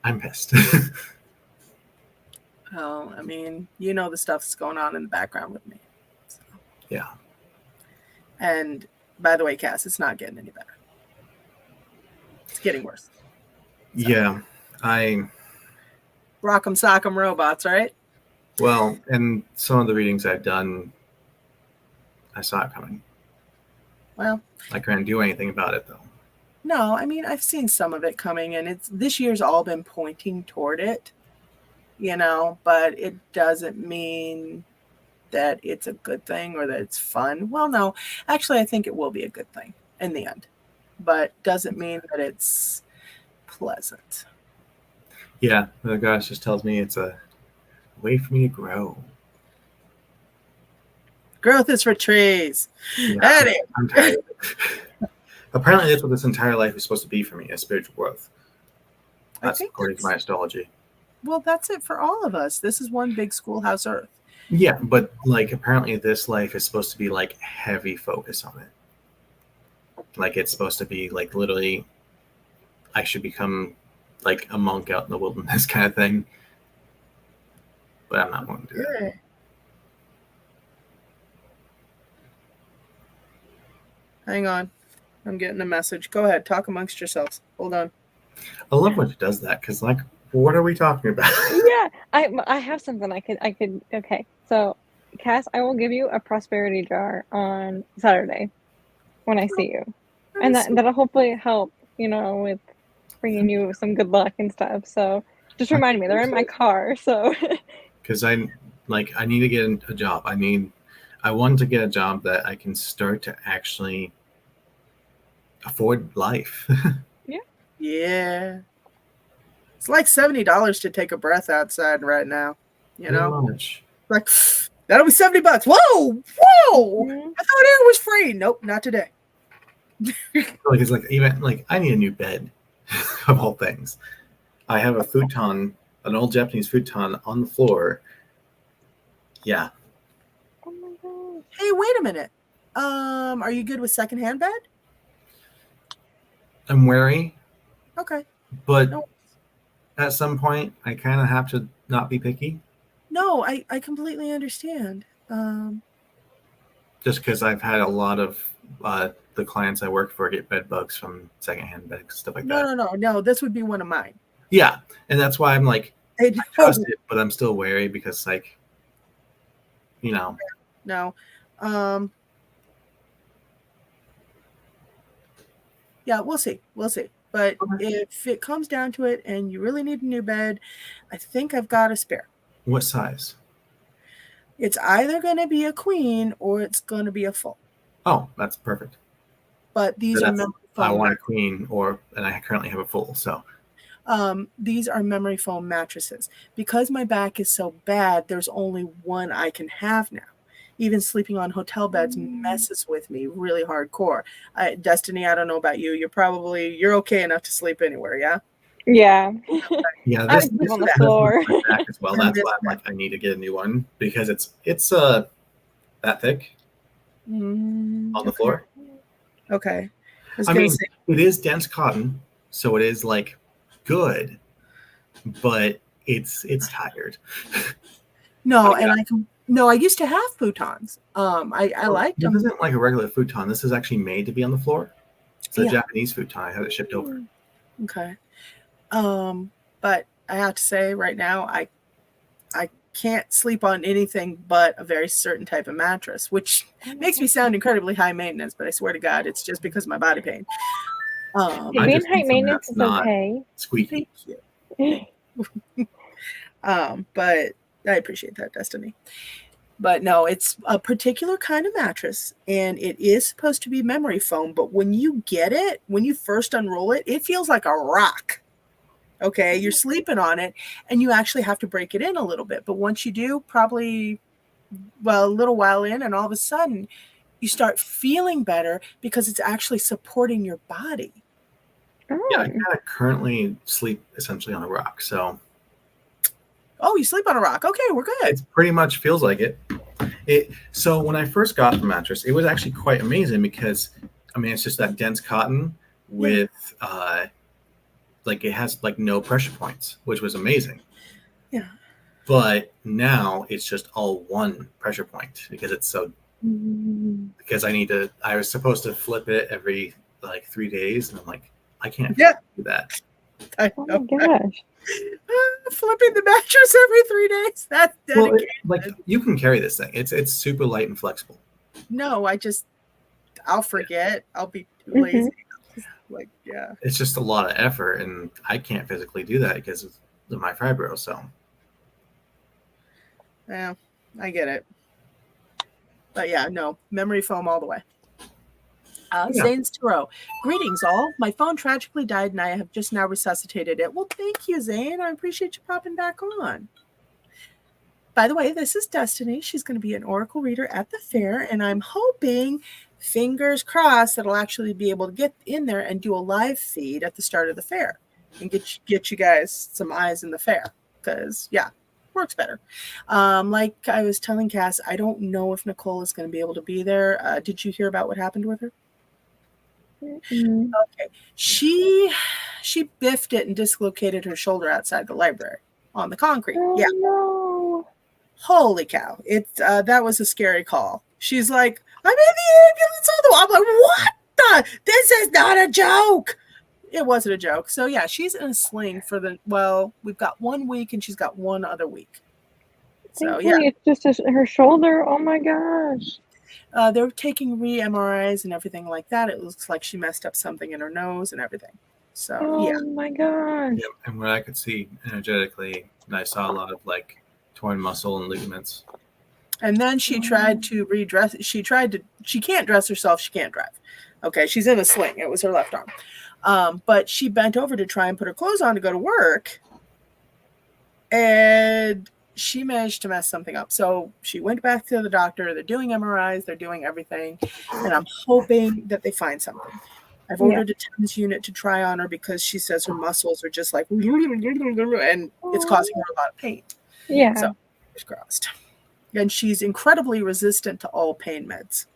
I'm pissed. Oh, I mean, you know the stuff that's going on in the background with me. So. Yeah. And by the way, Cass, it's not getting any better. It's getting worse. Yeah, I Rock'em sock'em robots, right? well, and some of the readings I've done, I saw it coming. Well, I couldn't do anything about it though. no, I mean, I've seen some of it coming, and this year's all been pointing toward it, but it doesn't mean that it's a good thing or that it's fun. Well, no, actually, I think it will be a good thing in the end, but doesn't mean that it's pleasant. Yeah, the goddess just tells me it's a way for me to grow. Growth is for trees. Yeah, Anyway. I'm tired. Apparently, that's what this entire life is supposed to be for me, is spiritual growth. That's according to my astrology. Well, that's it for all of us. This is one big schoolhouse Earth. Yeah, but like apparently this life is supposed to be like heavy focus on it. Like it's supposed to be like literally I should become like a monk out in the wilderness kind of thing. But I'm not going to do that. Hang on. I'm getting a message. Go ahead. Talk amongst yourselves. Hold on. I love when it does that because like what are we talking about? Yeah, I have something I could. Okay, so Cass, I will give you a prosperity jar on Saturday when I see you, and that'll hopefully help, with bringing you some good luck and stuff. So just remind me, they're in my car. So because I need to get a job. I want to get a job that I can start to actually afford life. Yeah. It's like $70 to take a breath outside right now. Much. Like that'll be $70. Whoa! Mhm. I thought air was free. Nope, not today. Like it's like even like I need a new bed of all things. I have a futon, an old Japanese futon on the floor. Yeah. Oh my gosh. Hey, wait a minute. Are you good with secondhand bed? I'm wary, Okay. but No. at some point I kind of have to not be picky. No, I completely understand. Just because I've had a lot of the clients I work for get bed bugs from secondhand beds, stuff like that. No. This would be one of mine. Yeah, and that's why I'm like, I trust it, but I'm still wary because like, No. Yeah, we'll see. But if it comes down to it and you really need a new bed, I think I've got a spare. What size? It's either going to be a queen or it's going to be a full. Oh, that's perfect. But these are memory foam. I want a queen, and I currently have a full. So these are memory foam mattresses. Because my back is so bad, there's only one I can have now. Even sleeping on hotel beds messes with me really hardcore. Destiny, I don't know about you. You're okay enough to sleep anywhere, yeah? Yeah. Yeah, I sleep on the floor. Back as well. That's why I'm like, I need to get a new one because it's that thick on the floor. Okay. I mean, it is dense cotton, so it is like good, but it's tired. No, I used to have futons. I liked them. This isn't like a regular futon. This is actually made to be on the floor. It's a Japanese futon. I had it shipped over. Okay. But I have to say right now, I can't sleep on anything but a very certain type of mattress, which makes me sound incredibly high maintenance, but I swear to God, it's just because of my body pain. Being high maintenance is okay. Squeaky. Thank you. But I appreciate that, Destiny. But no, it's a particular kind of mattress, and it is supposed to be memory foam. But when you get it, when you first unroll it, it feels like a rock. Okay, you're sleeping on it, and you actually have to break it in a little bit. But once you do, probably, a little while in, and all of a sudden, you start feeling better because it's actually supporting your body. Oh. Yeah, I kind of currently sleep essentially on a rock, so. Oh, you sleep on a rock. Okay, we're good. It pretty much feels like it. So when I first got the mattress, it was actually quite amazing because, I mean, it's just that dense cotton with, like it has like no pressure points, which was amazing. Yeah. But now it's just all one pressure point because it's so, because I was supposed to flip it every like 3 days. And I'm like, I can't Yeah. do that. I Oh know. my gosh. Flipping the mattress every 3 days. That's Well, dedication. like you can carry this thing. It's super light and flexible. No, I'll forget. I'll be too lazy. Like, yeah. It's just a lot of effort, and I can't physically do that because of my fibro. So Yeah, I get it. But yeah, no, memory foam all the way. Yeah. Zane's Turo. Greetings, all. My phone tragically died, and I have just now resuscitated it. Well, thank you, Zane. I appreciate you popping back on. By the way, this is Destiny. She's going to be an oracle reader at the fair, and I'm hoping, fingers crossed, that I'll actually be able to get in there and do a live feed at the start of the fair and get you guys some eyes in the fair, because, yeah, works better. Like I was telling Cass, I don't know if Nicole is going to be able to be there. Did you hear about what happened with her? Mm-mm. Okay. She biffed it and dislocated her shoulder outside the library on the concrete. Oh, Yeah. no. Holy cow. That was a scary call. She's like, I'm in the ambulance on the wall. I'm like, what the? This is not a joke. It wasn't a joke. So yeah, she's in a sling for we've got 1 week and she's got one other week. So yeah. Thankfully, it's just her shoulder. Oh my gosh. They're taking re-MRIs and everything like that. It looks like she messed up something in her nose and everything. So Oh yeah. my gosh. yeah, and what I could see energetically, and I saw a lot of like torn muscle and ligaments. And then she tried to redress. She can't dress herself. She can't drive. Okay. She's in a sling. It was her left arm. But she bent over to try and put her clothes on to go to work. And she managed to mess something up. So she went back to the doctor. They're doing MRIs. They're doing everything. And I'm hoping that they find something. I've ordered a TENS unit to try on her because she says her muscles are just like, and it's causing her a lot of pain. Yeah. So, fingers crossed. And she's incredibly resistant to all pain meds.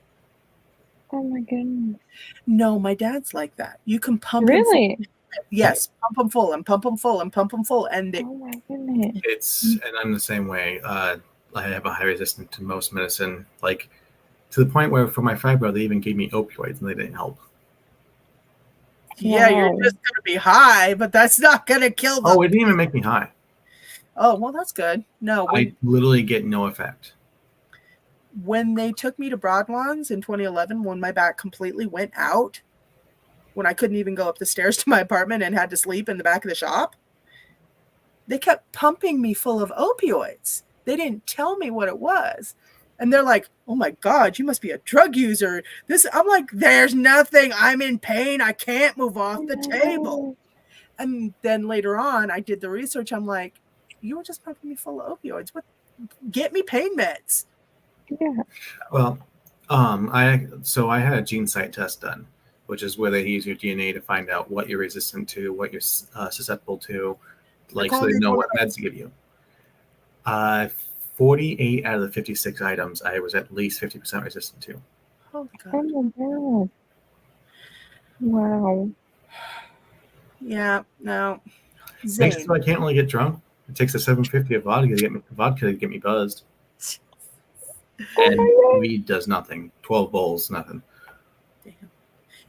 Oh my goodness. No, my dad's like that. You can pump Really? him full. Yes, pump him full and pump him full and pump him full. And Oh my goodness. And I'm the same way. I have a high resistance to most medicine, like to the point where for my fibro, they even gave me opioids and they didn't help. yeah, you're Wow. just going to be high, but that's not going to kill them. Oh, it didn't even make me high. Oh, well, that's good. No, I literally get no effect. when they took me to Broadlawns in 2011, when my back completely went out, when I couldn't even go up the stairs to my apartment and had to sleep in the back of the shop, they kept pumping me full of opioids. They didn't tell me what it was. And they're like, oh my God, you must be a drug user. I'm like, there's nothing. I'm in pain. I can't move off the table. And then later on, I did the research. I'm like, you were just pumping me full of opioids. What? Get me pain meds. Yeah. Well, I had a gene site test done, which is where they use your DNA to find out what you're resistant to, what you're susceptible to, like so they know what meds to give you. 48 out of the 56 items I was at least 50% resistant to. Oh God. Oh my God. Wow. Yeah. No. Makes Zane. so I can't really get drunk. It takes a 750 of vodka to get me buzzed. And weed does nothing. 12 bowls, nothing.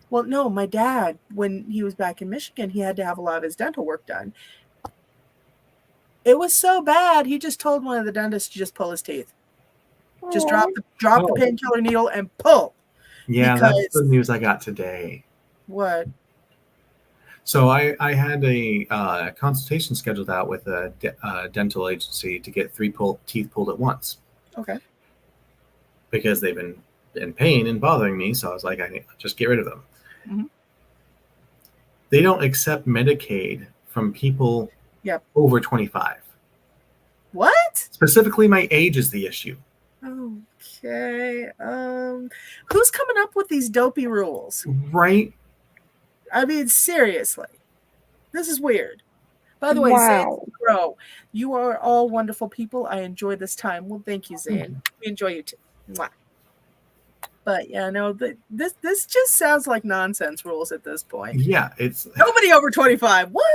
Well, no, my dad, when he was back in Michigan, he had to have a lot of his dental work done. It was so bad, he just told one of the dentists to just pull his teeth. Just drop the painkiller needle and pull. Yeah, that's the news I got today. What? So I had a consultation scheduled out with a dental agency to get 3 teeth pulled at once. Okay. Because they've been in pain and bothering me, so I was like, I need to just get rid of them. Mm-hmm. They don't accept Medicaid from people over 25. What? Specifically, my age is the issue. Okay. Who's coming up with these dopey rules? Right? I mean, seriously. This is weird. By the way, Wow. Zane, bro, you are all wonderful people. I enjoyed this time. Well, thank you, Zane. We enjoy you too. Mwah. But yeah, no, this just sounds like nonsense rules at this point. Yeah, it's Nobody over 25. What?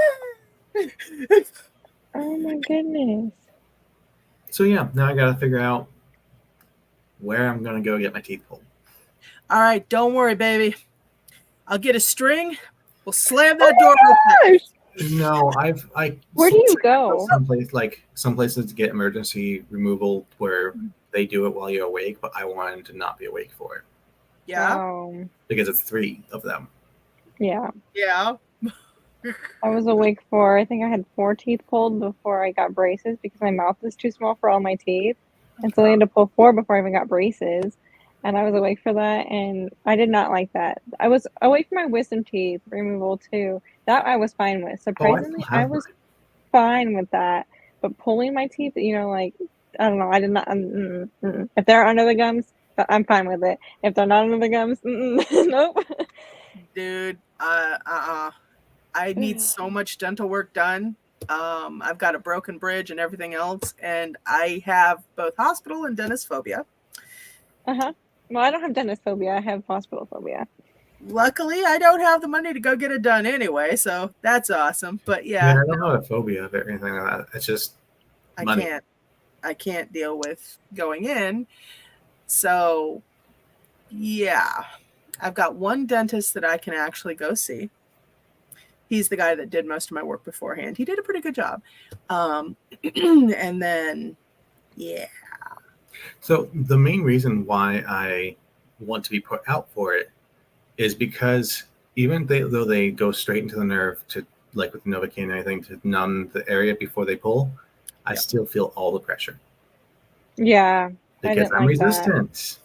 Oh my goodness. So yeah, now I gotta figure out where I'm gonna go get my teeth pulled. All right, don't worry, baby. I'll get a string. We'll slam that door open. Gosh! No, Where do you go? Some places to get emergency removal where they do it while you're awake, but I wanted to not be awake for it Yeah. Wow. because it's 3 of them. Yeah. Yeah. I was awake for, I think I had 4 teeth pulled before I got braces because my mouth is too small for all my teeth. And so they had to pull 4 before I even got braces. And I was awake for that, and I did not like that. I was awake for my wisdom teeth removal too. That I was fine with. Surprisingly, I was fine with that. But pulling my teeth, you know, like, I don't know, I did not. If they're under the gums, I'm fine with it. If they're not under the gums, nope. Dude, I need so much dental work done. I've got a broken bridge and everything else, and I have both hospital and dentist phobia. Well, I don't have dentist phobia. I have hospital phobia. Luckily, I don't have the money to go get it done anyway, so that's awesome. But Yeah, I don't have a phobia of anything like that. It's just money. I can't deal with going in. So, yeah, I've got one dentist that I can actually go see. He's the guy that did most of my work beforehand. He did a pretty good job. And then, yeah. So the main reason why I want to be put out for it is because even though they go straight into the nerve to, like with Novocaine and everything, to numb the area before they pull, I still feel all the pressure. Yeah. Because I'm resistant.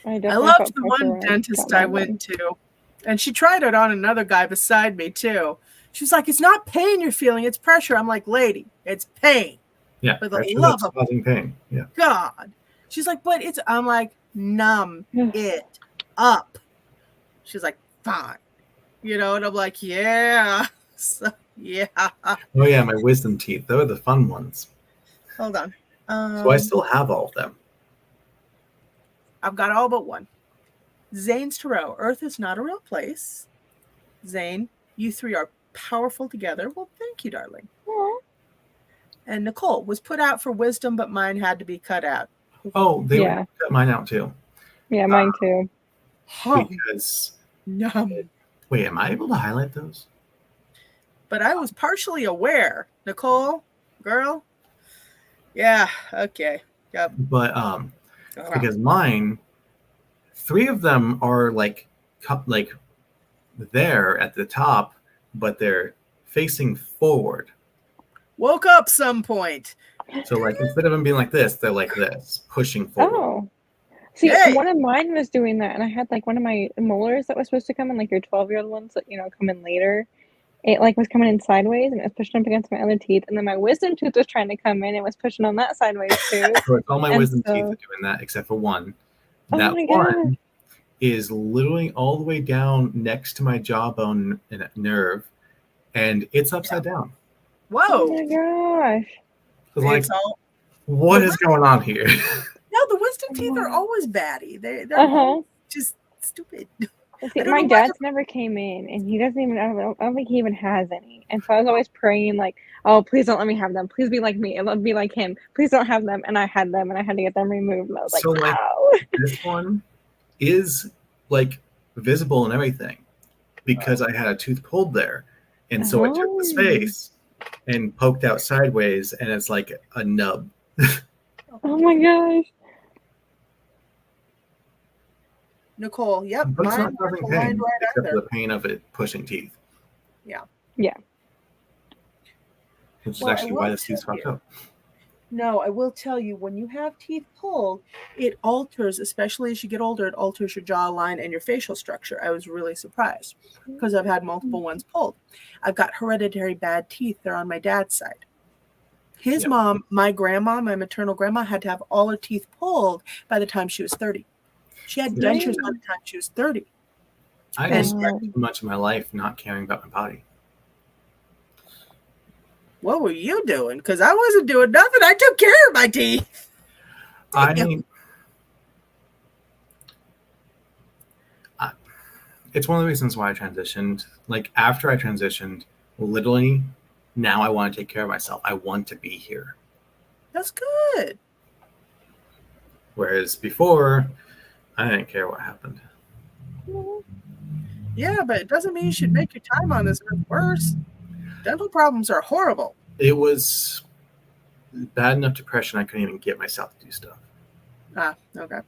I loved the one dentist I went to, and she tried it on another guy beside me too. She was like, "It's not pain you're feeling, it's pressure." I'm like, "Lady, it's pain." Yeah, for the love of causing pain. Yeah. God. She's like, "But it's," I'm like, "Numb it up." She's like, "Fine." You know, and I'm like, "Yeah." So, yeah. Oh yeah, my wisdom teeth. Those are the fun ones. Hold on. So I still have all of them. I've got all but one. Zane's Tarot. Earth is not a real place. Zane, you 3 are powerful together. Well, thank you, darling. Aww. And Nicole was put out for wisdom, but mine had to be cut out. Oh, they cut mine out too. Yeah, mine too. Because wait, am I able to highlight those? But I was partially aware. Nicole, girl. Yeah, okay. Yep. But because mine, 3 of them are like there at the top, but they're facing forward. Woke up some point. So like instead of them being like this, they're like this, pushing forward. Oh. See, one of mine was doing that, and I had like one of my molars that was supposed to come in, like your 12-year-old ones that, you know, come in later. It like was coming in sideways, and it was pushing up against my other teeth, and then my wisdom tooth was trying to come in and was pushing on that sideways too. So it's all my wisdom teeth are doing that except for one. That one is literally all the way down next to my jawbone and nerve, and it's upside down. Whoa! Oh my gosh! Like, what is going on here? No, the wisdom teeth are always batty. They're just stupid. See, my dad's never came in, and he doesn't even. I don't think he even has any. And so I was always praying, like, "Oh, please don't let me have them. Please be like me, and let me be like him. Please don't have them." And I had them, and I had to get them removed. And I was like, "Wow!" This one is like visible and everything because I had a tooth pulled there, and so I took the space and poked out sideways, and it's like a nub. Oh my gosh! Nicole, yep. But it's not causing pain, except for the pain of it pushing teeth. Yeah. Yeah. Which is actually why the teeth fucked up. No, I will tell you, when you have teeth pulled, it alters, especially as you get older, it alters your jawline and your facial structure. I was really surprised because I've had multiple ones pulled. I've got hereditary bad teeth. They're on my dad's side. His mom, my grandma, my maternal grandma, had to have all her teeth pulled by the time she was 30. She had dentures by the time she was 30. I just spent too much of my life not caring about my body. What were you doing? Because I wasn't doing nothing. I took care of my teeth. It's one of the reasons why I transitioned. Like after I transitioned, literally, now I want to take care of myself. I want to be here. That's good. Whereas before, I didn't care what happened. Yeah, but it doesn't mean you should make your time on this earth worse. Dental problems are horrible. It was bad enough depression I couldn't even get myself to do stuff. Ah, okay.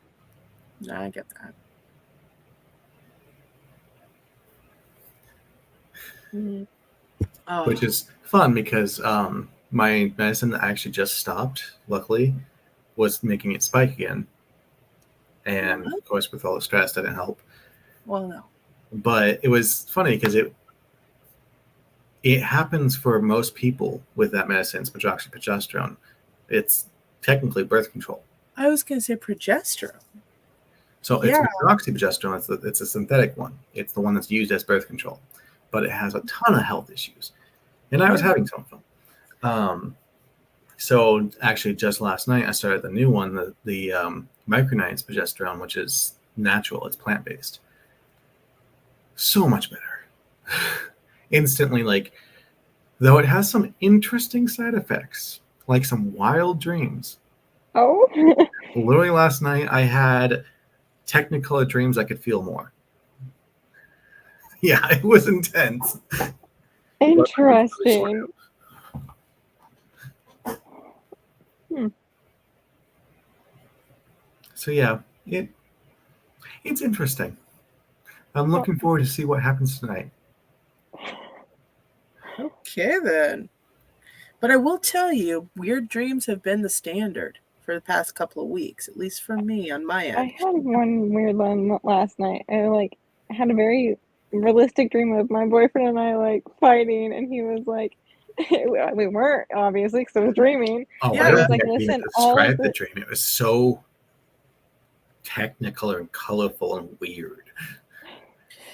I get that. Oh, Which is fun because my medicine that I actually just stopped, luckily, was making it spike again. And of course, with all the stress, that didn't help. well, no. But it was funny because it happens for most people with that medicine. It's progesterone. It's technically birth control. I was going to say progesterone. So it's Yeah. progesterone. It's a synthetic one. It's the one that's used as birth control, but it has a ton of health issues. And I was having some of them. So actually, just last night, I started the new one, the micronized progesterone, which is natural. It's plant-based. So much better. Instantly, like, though it has some interesting side effects, like some wild dreams. Oh. Literally last night, I had Technicolor dreams I could feel more. Yeah, it was intense. Interesting. So yeah, it's interesting. I'm looking forward to see what happens tonight. Okay, then. But I will tell you, weird dreams have been the standard for the past couple of weeks, at least for me on my I end. had one weird one last night. I had a very realistic dream of my boyfriend and I fighting, and he was like, we weren't obviously because I was dreaming. Oh, Yeah, I it don't was think like, I can listen, even all of describe the the- dream. It was so technicolor and colorful and weird.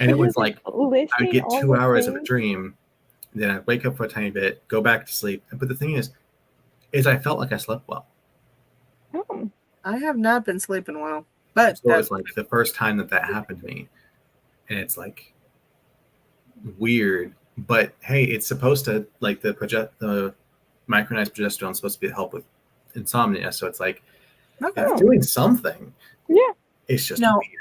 And it was like I'd get 2 hours of a dream, then I'd wake up for a tiny bit, go back to sleep. But the thing is I felt like I slept well. Oh. I have not been sleeping well, but So it was like the first time that happened to me. And it's like weird, but hey, it's supposed to, like, the micronized progesterone is supposed to help with insomnia. So it's like, okay. it's doing something. Yeah. It's just No. weird.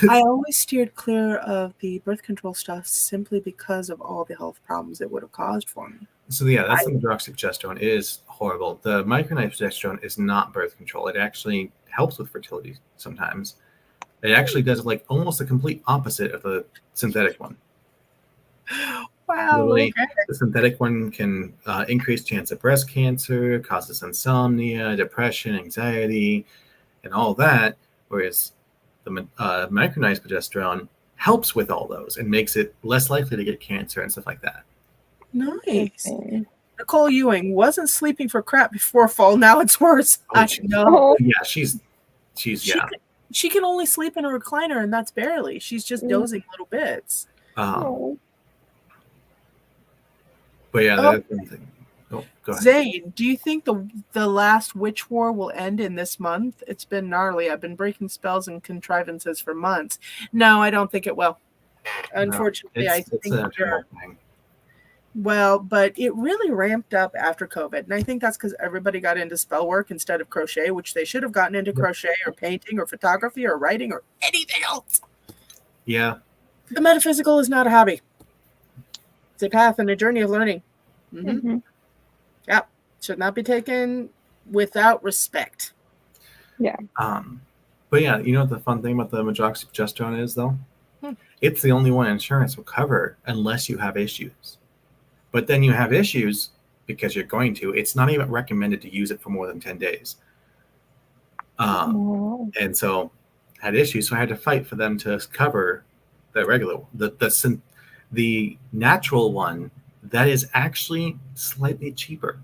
I always steered clear of the birth control stuff simply because of all the health problems it would have caused for me. So yeah, that's the progesterone. It is horrible. The micronized progesterone is not birth control. It actually helps with fertility sometimes. It actually does like almost the complete opposite of the synthetic one. Wow. Literally, Okay. the synthetic one can increase chance of breast cancer, causes insomnia, depression, anxiety, and all that. Whereas the micronized progesterone helps with all those and makes it less likely to get cancer and stuff like that. Nice. Nicole Ewing wasn't sleeping for crap before fall. Now it's worse. I know. Oh. Yeah, she's yeah. She can only sleep in a recliner, and that's barely. She's just dozing little bits. Oh. But yeah, that's one thing. Oh, go ahead. Zane, do you think the last witch war will end in this month? It's been gnarly. I've been breaking spells and contrivances for months. No, I don't think it will. Unfortunately, I think well, but it really ramped up after COVID. And I think that's because everybody got into spell work instead of crochet, which they should have gotten into crochet or painting or photography or writing or anything else. Yeah. The metaphysical is not a hobby. It's a path and a journey of learning. Mm-hmm. Yeah. Should not be taken without respect. Yeah. But yeah, you know what the fun thing about the progesterone is, though? It's the only one insurance will cover unless you have issues. But then you have issues because you're going to. It's not even recommended to use it for more than 10 days. And so I had issues, so I had to fight for them to cover the regular, the natural one that is actually slightly cheaper.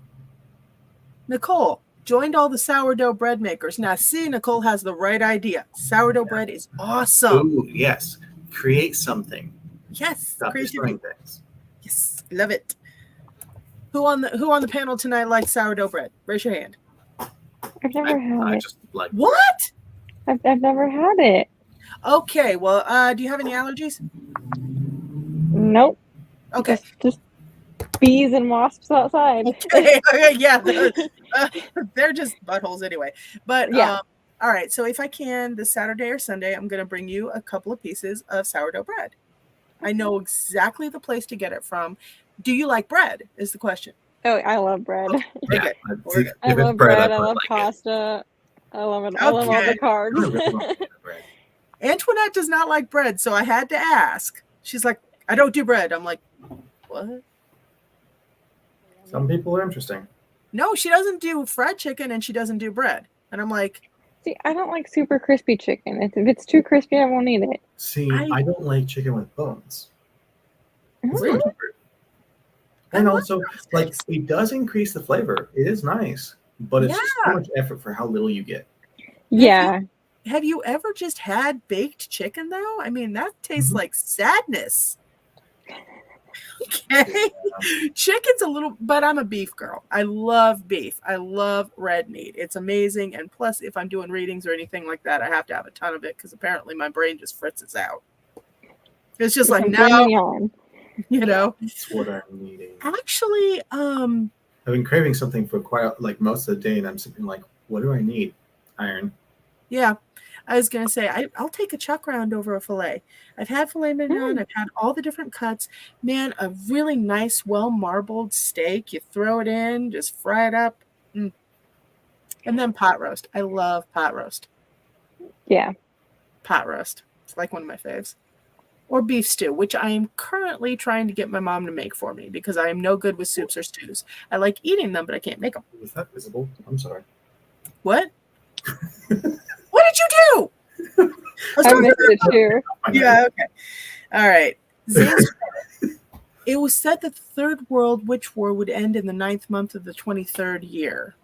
Nicole joined all the sourdough bread makers. Now, see, Nicole has the right idea. Sourdough bread is awesome. Ooh, yes. Create something. Yes. Stop destroying things. Yes. Love it. Who on the panel tonight likes sourdough bread? Raise your hand. I've never had it. Just like what? I've never had it. Okay. Well, do you have any allergies? Nope. Okay. Just bees and wasps outside. Okay. Yeah. They're just buttholes anyway. But yeah. All right. So if I can, this Saturday or Sunday, I'm going to bring you a couple of pieces of sourdough bread. I know exactly the place to get it from. Do you like bread? Is the question. Oh, I love bread. Yeah. Okay. See, Okay. I if love it's bread, bread. I probably love like it. pasta. I love it. I love all the Okay. I really carbs. don't like bread. Antoinette does not like bread, so I had to ask. She's like, I don't do bread. I'm like, what? Some people are interesting. No, she doesn't do fried chicken and she doesn't do bread. And I'm like, See, I don't like super crispy chicken. If it's too crispy, I won't eat it. See, I- I don't like chicken with bones. It's Really? weird. And I love also, those like, things. it does increase the flavor. It is nice, but it's just Yeah. too much effort for how little you get. Yeah. Have you ever just had baked chicken though? I mean, that tastes Mhm. like sadness. Okay. Chicken's a little, but I'm a beef girl. I love beef. I love red meat. It's amazing. And plus, if I'm doing readings or anything like that, I have to have a ton of it because apparently my brain just fritzes out. It's just like, Some no, filet mignon. you know. That's what I'm needing. Actually, I've been craving something for quite like most of the day, and I'm sitting like, what do I need? Iron. yeah, I was gonna say I'll take a chuck round over a fillet. I've had filet mignon. I've had all the different cuts. Man, a really nice, well marbled steak. You throw it in, just fry it up, and then pot roast. I love pot roast. Yeah. Pot roast. It's like one of my faves. Or beef stew, which I am currently trying to get my mom to make for me because I am no good with soups or stews. I like eating them, but I can't make them. Was that visible? I'm sorry. What? What did you do? I was I talking missed it too. Yeah, okay. All right. Zane's it was said that the Third World Witch War would end in the 9th month of the 23rd year.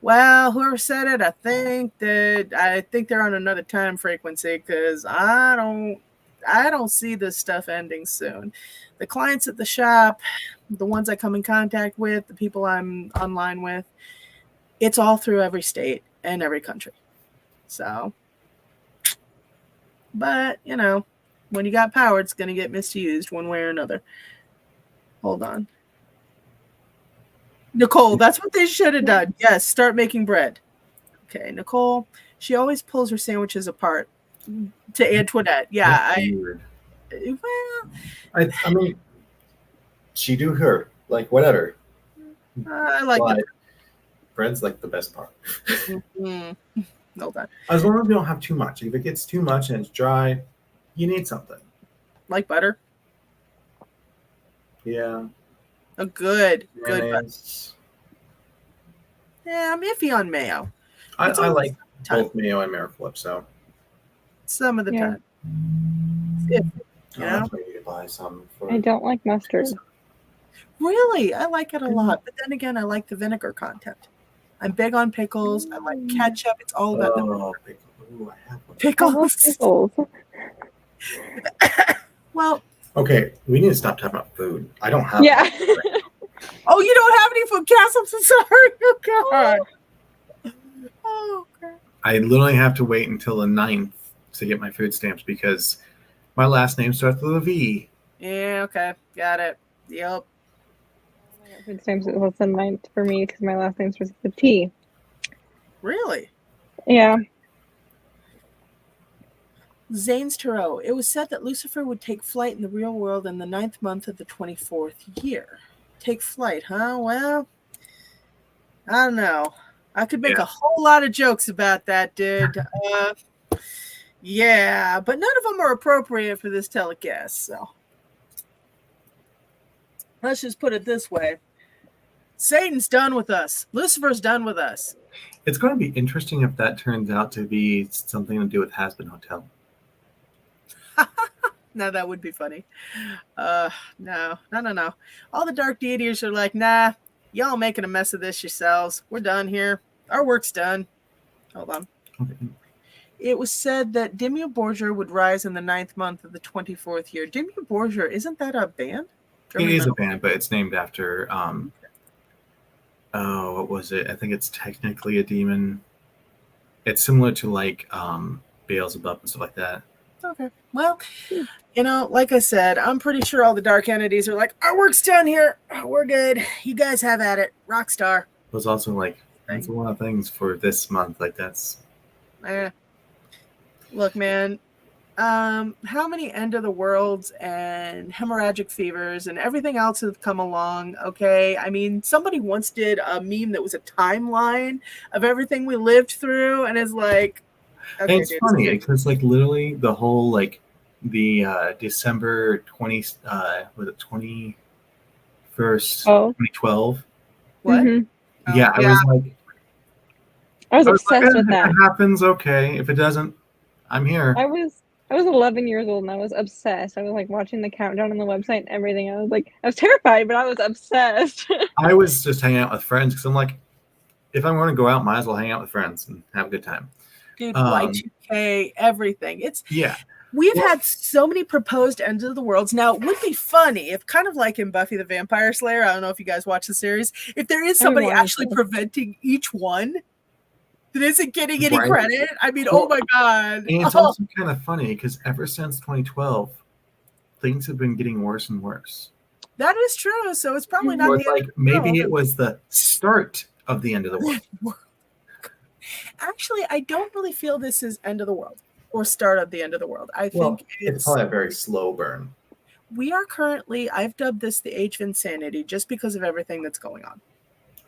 Well, whoever said it, I think they're on another time frequency because I don't see this stuff ending soon. The clients at the shop, the ones I come in contact with, the people I'm online with, it's all through every state and every country. So, but, you know, when you got power, it's going to get misused one way or another. Hold on. Nicole, that's what they should have done. Yes, start making bread. Okay, Nicole, she always pulls her sandwiches apart. To Antoinette. Yeah, Weird. well, I mean, she do her like whatever. I like But it. bread's like the best part. Hold on. As long as we don't have too much. If it gets too much and it's dry, you need something. Like butter? Yeah. Oh, good butter. Mayonnaise. Yeah, I'm iffy on mayo. I It's always like time. both mayo and Mariflip, so Some of the Yeah. time. It's iffy, you know? that's why I need to buy some for I don't like mustard. Really, I like it a lot. But then again, I like the vinegar content. I'm big on pickles. I like ketchup. It's all about the pickle. Ooh, I have one. I love pickles. pickles. Well, Okay, we need to stop talking about food. I don't have Yeah. oh, you don't have any food, Cass? I'm so sorry. Oh, God. Oh, crap. I literally have to wait until the 9th to get my food stamps because my last name starts with a V. Yeah, okay. Got it. Yep. Food stamps was the 9th for me because my last name starts with a T. Really? Yeah. Zane's Tarot. It was said that Lucifer would take flight in the real world in the 9th month of the 24th year. Take flight, huh? Well, I don't know. I could make a whole lot of jokes about that, dude. Yeah, but none of them are appropriate for this telecast, so. Let's just put it this way. Satan's done with us. Lucifer's done with us. It's going to be interesting if that turns out to be something to do with Has-Been Hotel. No, that would be funny. No. All the dark deities are like, nah, y'all making a mess of this yourselves. We're done here. Our work's done. Hold on. Okay. It was said that Dimmu Borgir would rise in the 9th month of the 24th year. Dimmu Borgir, isn't that a band? It is a band, but it's named after, what was it? I think it's technically a demon. It's similar to like Beelzebub and stuff like that. Okay. Well, you know, like I said, I'm pretty sure all the dark entities are like, our work's done here. We're good. You guys have at it. Rockstar. It was also like, that's a lot of things for this month. Like that's... Look, man, how many end of the worlds and hemorrhagic fevers and everything else have come along? Okay. I mean, somebody once did a meme that was a timeline of everything we lived through, and is like, okay, And it's dude, funny because like literally the whole like the December 20 was it 21st Oh. 2012. what? Mhm. Oh, Yeah, I was like I was obsessed like, with if that. it happens, okay. If it doesn't, I'm here. I was 11 years old and I was obsessed. I was like watching the countdown on the website and everything. I was terrified, but I was obsessed. I was just hanging out with friends because I'm like, if I'm going to go out, might as well hang out with friends and have a good time. dude, Y2K, everything. Yeah. We've had so many proposed ends of the worlds. Now, it would be funny if, kind of like in Buffy the Vampire Slayer, I don't know if you guys watch the series, if there is somebody actually preventing each one that isn't getting any credit. I mean, oh my God. And it's also kind of funny because ever since 2012, things have been getting worse and worse. That is true. So it's probably not Or the it's like maybe it was the start of the end of the world. Actually, I don't really feel this is end of the world or start of the end of the world. I Well, think it's probably a very slow burn. we are currently, I've dubbed this the age of insanity just because of everything that's going on.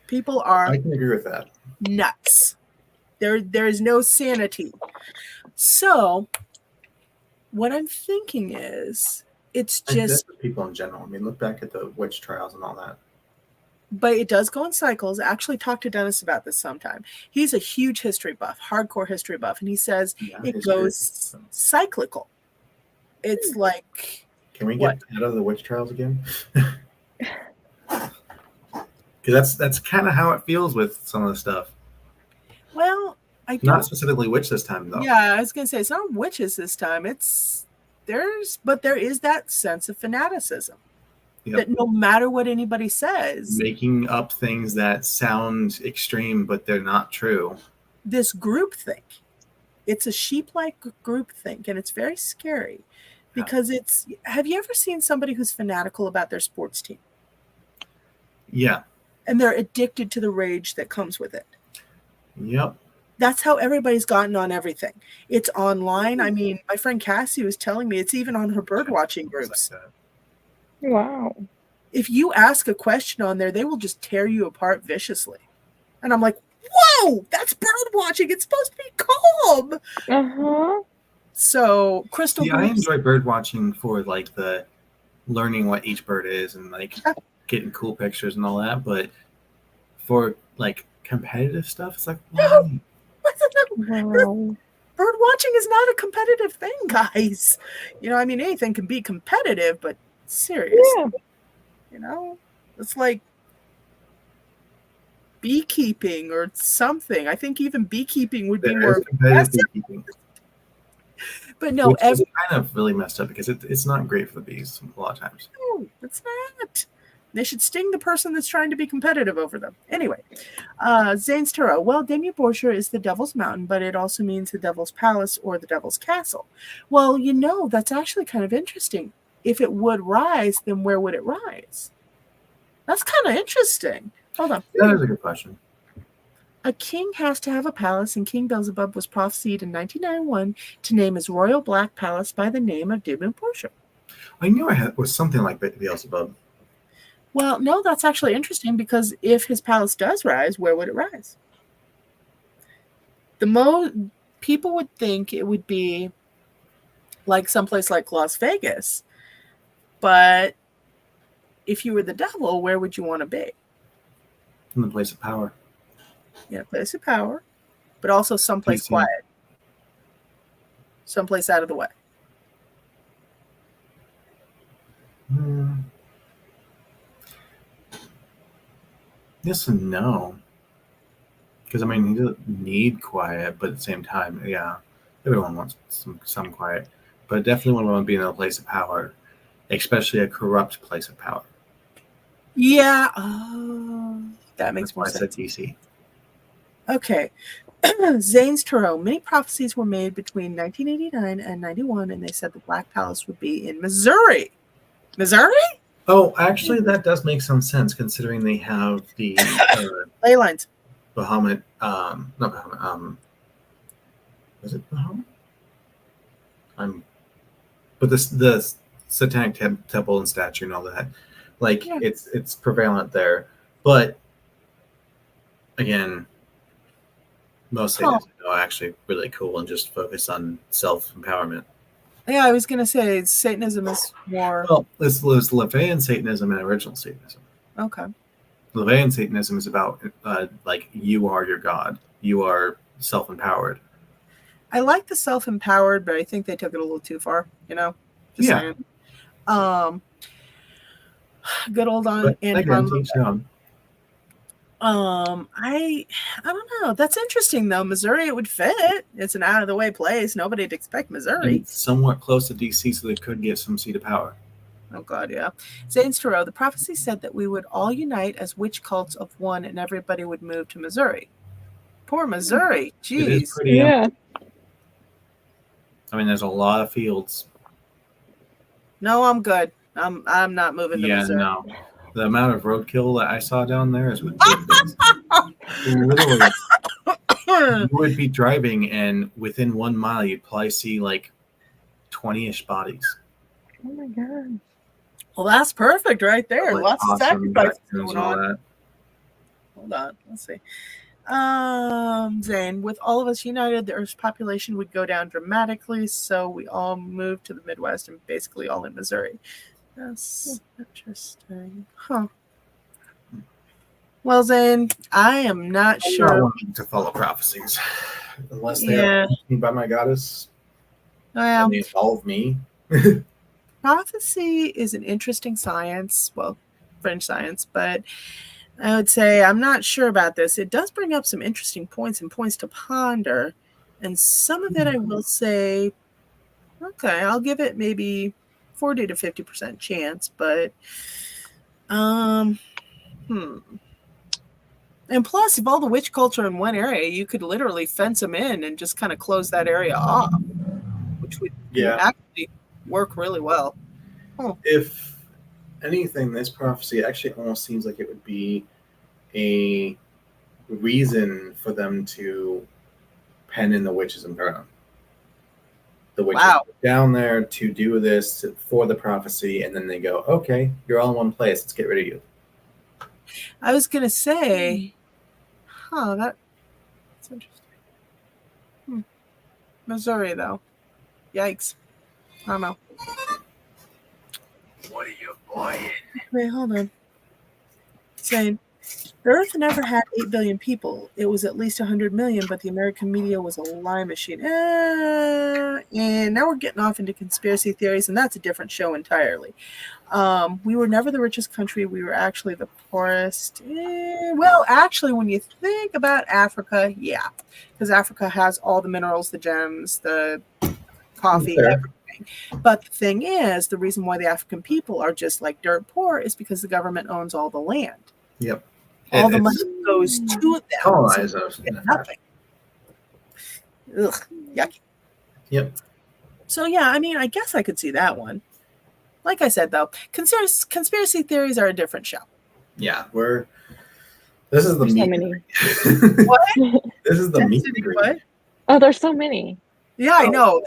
People are I can agree with that. nuts. There is no sanity. So what I'm thinking is it's just people in general. I mean, look back at the witch trials and all that. But it does go in cycles. I actually talked to Dennis about this sometime. He's a huge history buff, hardcore history buff, and he says it goes cyclical. It's like, can we get out of the witch trials again? Because that's kind of how it feels with some of the stuff. well, I don't, not specifically witch this time though. Yeah, I was gonna say it's not witches this time. There is that sense of fanaticism. Yep. That no matter what anybody says, making up things that sound extreme but they're not true. This groupthink, it's a sheep-like groupthink, and it's very scary because it's. Have you ever seen somebody who's fanatical about their sports team? Yeah. And they're addicted to the rage that comes with it. Yep. That's how everybody's gotten on everything. It's online. I mean, my friend Cassie was telling me it's even on her bird watching groups. Like wow. If you ask a question on there, they will just tear you apart viciously. And I'm like, whoa, that's bird watching. It's supposed to be calm. Uh-huh. So crystal. I enjoy bird watching for like the learning what each bird is and like getting cool pictures and all that. But for like competitive stuff, it's like, why? Wow. Bird watching is not a competitive thing, guys. You know, I mean, anything can be competitive, but seriously, you know, it's like beekeeping or something. I think even beekeeping would be more competitive beekeeping. But no, it's kind of really messed up because it's not great for the bees a lot of times. No, it's not. They should sting the person that's trying to be competitive over them. Anyway, Zane's Tarot. Well, Bennet-DPART is the Devil's Mountain, but it also means the Devil's Palace or the Devil's Castle. Well, you know, that's actually kind of interesting. If it would rise, then where would it rise? That's kind of interesting. Hold on. That is a good question. A king has to have a palace, and King Beelzebub was prophesied in 1991 to name his royal black palace by the name of Bennet-DPART. I knew it was something like Beelzebub. Well, no, that's actually interesting because if his palace does rise, where would it rise? People would think it would be like someplace like Las Vegas, but if you were the devil, where would you want to be? In the place of power. Yeah, place of power, but also someplace quiet, someplace out of the way. Yes and no. Because, I mean, he doesn't need quiet, but at the same time, yeah, everyone wants some quiet. But definitely one want to be in a place of power, especially a corrupt place of power. Yeah, that makes more sense. I said DC. Okay. Zane's Tarot. Many prophecies were made between 1989 and 91, and they said the Black Palace would be in Missouri. Missouri? Oh, actually, that does make some sense considering they have the ley lines. Bahamut. Not Bahamut. Was it Bahamut? I'm But the satanic temple and statue and all that, like Yeah. it's prevalent there. But again, most Satanists are actually really cool and just focus on self-empowerment. Yeah, I was going to say Satanism is more... Well, this was LaVeyan Satanism and original Satanism. Okay. LaVeyan Satanism is about like you are your god. You are self-empowered. I like the self-empowered, but I think they took it a little too far, you know? Just Yeah. saying. Good old But Antoine. again, teach their own. I don't know. That's interesting though. Missouri, it would fit. It's an out of the way place. Nobody'd expect Missouri. And somewhat close to DC, so they could get some seat of power. Oh God, yeah. Zane's Tarot, the prophecy said that we would all unite as witch cults of one, and everybody would move to Missouri. Poor Missouri. It is Jeez. pretty Yeah. I mean, there's a lot of fields. No, I'm good. I'm not moving to Yeah, Missouri. no. The amount of roadkill that I saw down there is ridiculous. Literally, you would be driving, and within 1 mile, you'd probably see like 20-ish bodies. Oh my god. Well, that's perfect right there. Like Lots of possum, sacrifices raccoons, going and all on. that. Hold on. Let's see. Zane, with all of us united, the Earth's population would go down dramatically, so we all moved to the Midwest and basically all in Missouri. That's interesting. Huh. Well, Zane, I am not I'm sure. not wanting to follow prophecies. Unless they are made by my goddess Well, and they involve me. prophecy is an interesting science. Well, French science, but I would say I'm not sure about this. It does bring up some interesting points and points to ponder. And some of it I will say, okay, I'll give it maybe 40 to 50% chance, but and plus, if all the witch culture in one area, you could literally fence them in and just kind of close that area off, which would actually work really well. If anything, this prophecy actually almost seems like it would be a reason for them to pen in the witches and burn them. The witches Wow. down there to do this for the prophecy, and then they go, okay, you're all in one place. Let's get rid of you. I was going to say, that's interesting. Missouri, though. Yikes. I don't know. What are you buying? Wait, hold on. Saying, the Earth never had 8 billion people. It was at least 100 million, but the American media was a lie machine. And now we're getting off into conspiracy theories, and that's a different show entirely. We were never the richest country. We were actually the poorest. Well, actually, when you think about Africa, yeah. Because Africa has all the minerals, the gems, the coffee, everything. But the thing is, the reason why the African people are just like dirt poor is because the government owns all the land. Yep. All the money goes to them. Colonizers. Nothing. Ugh, yucky. Yep. So, yeah, I mean, I guess I could see that one. Like I said, though, conspiracy theories are a different show. Yeah, this is the There's so meat. many. What? This is the meat. What? Oh, there's so many. Yeah, I know.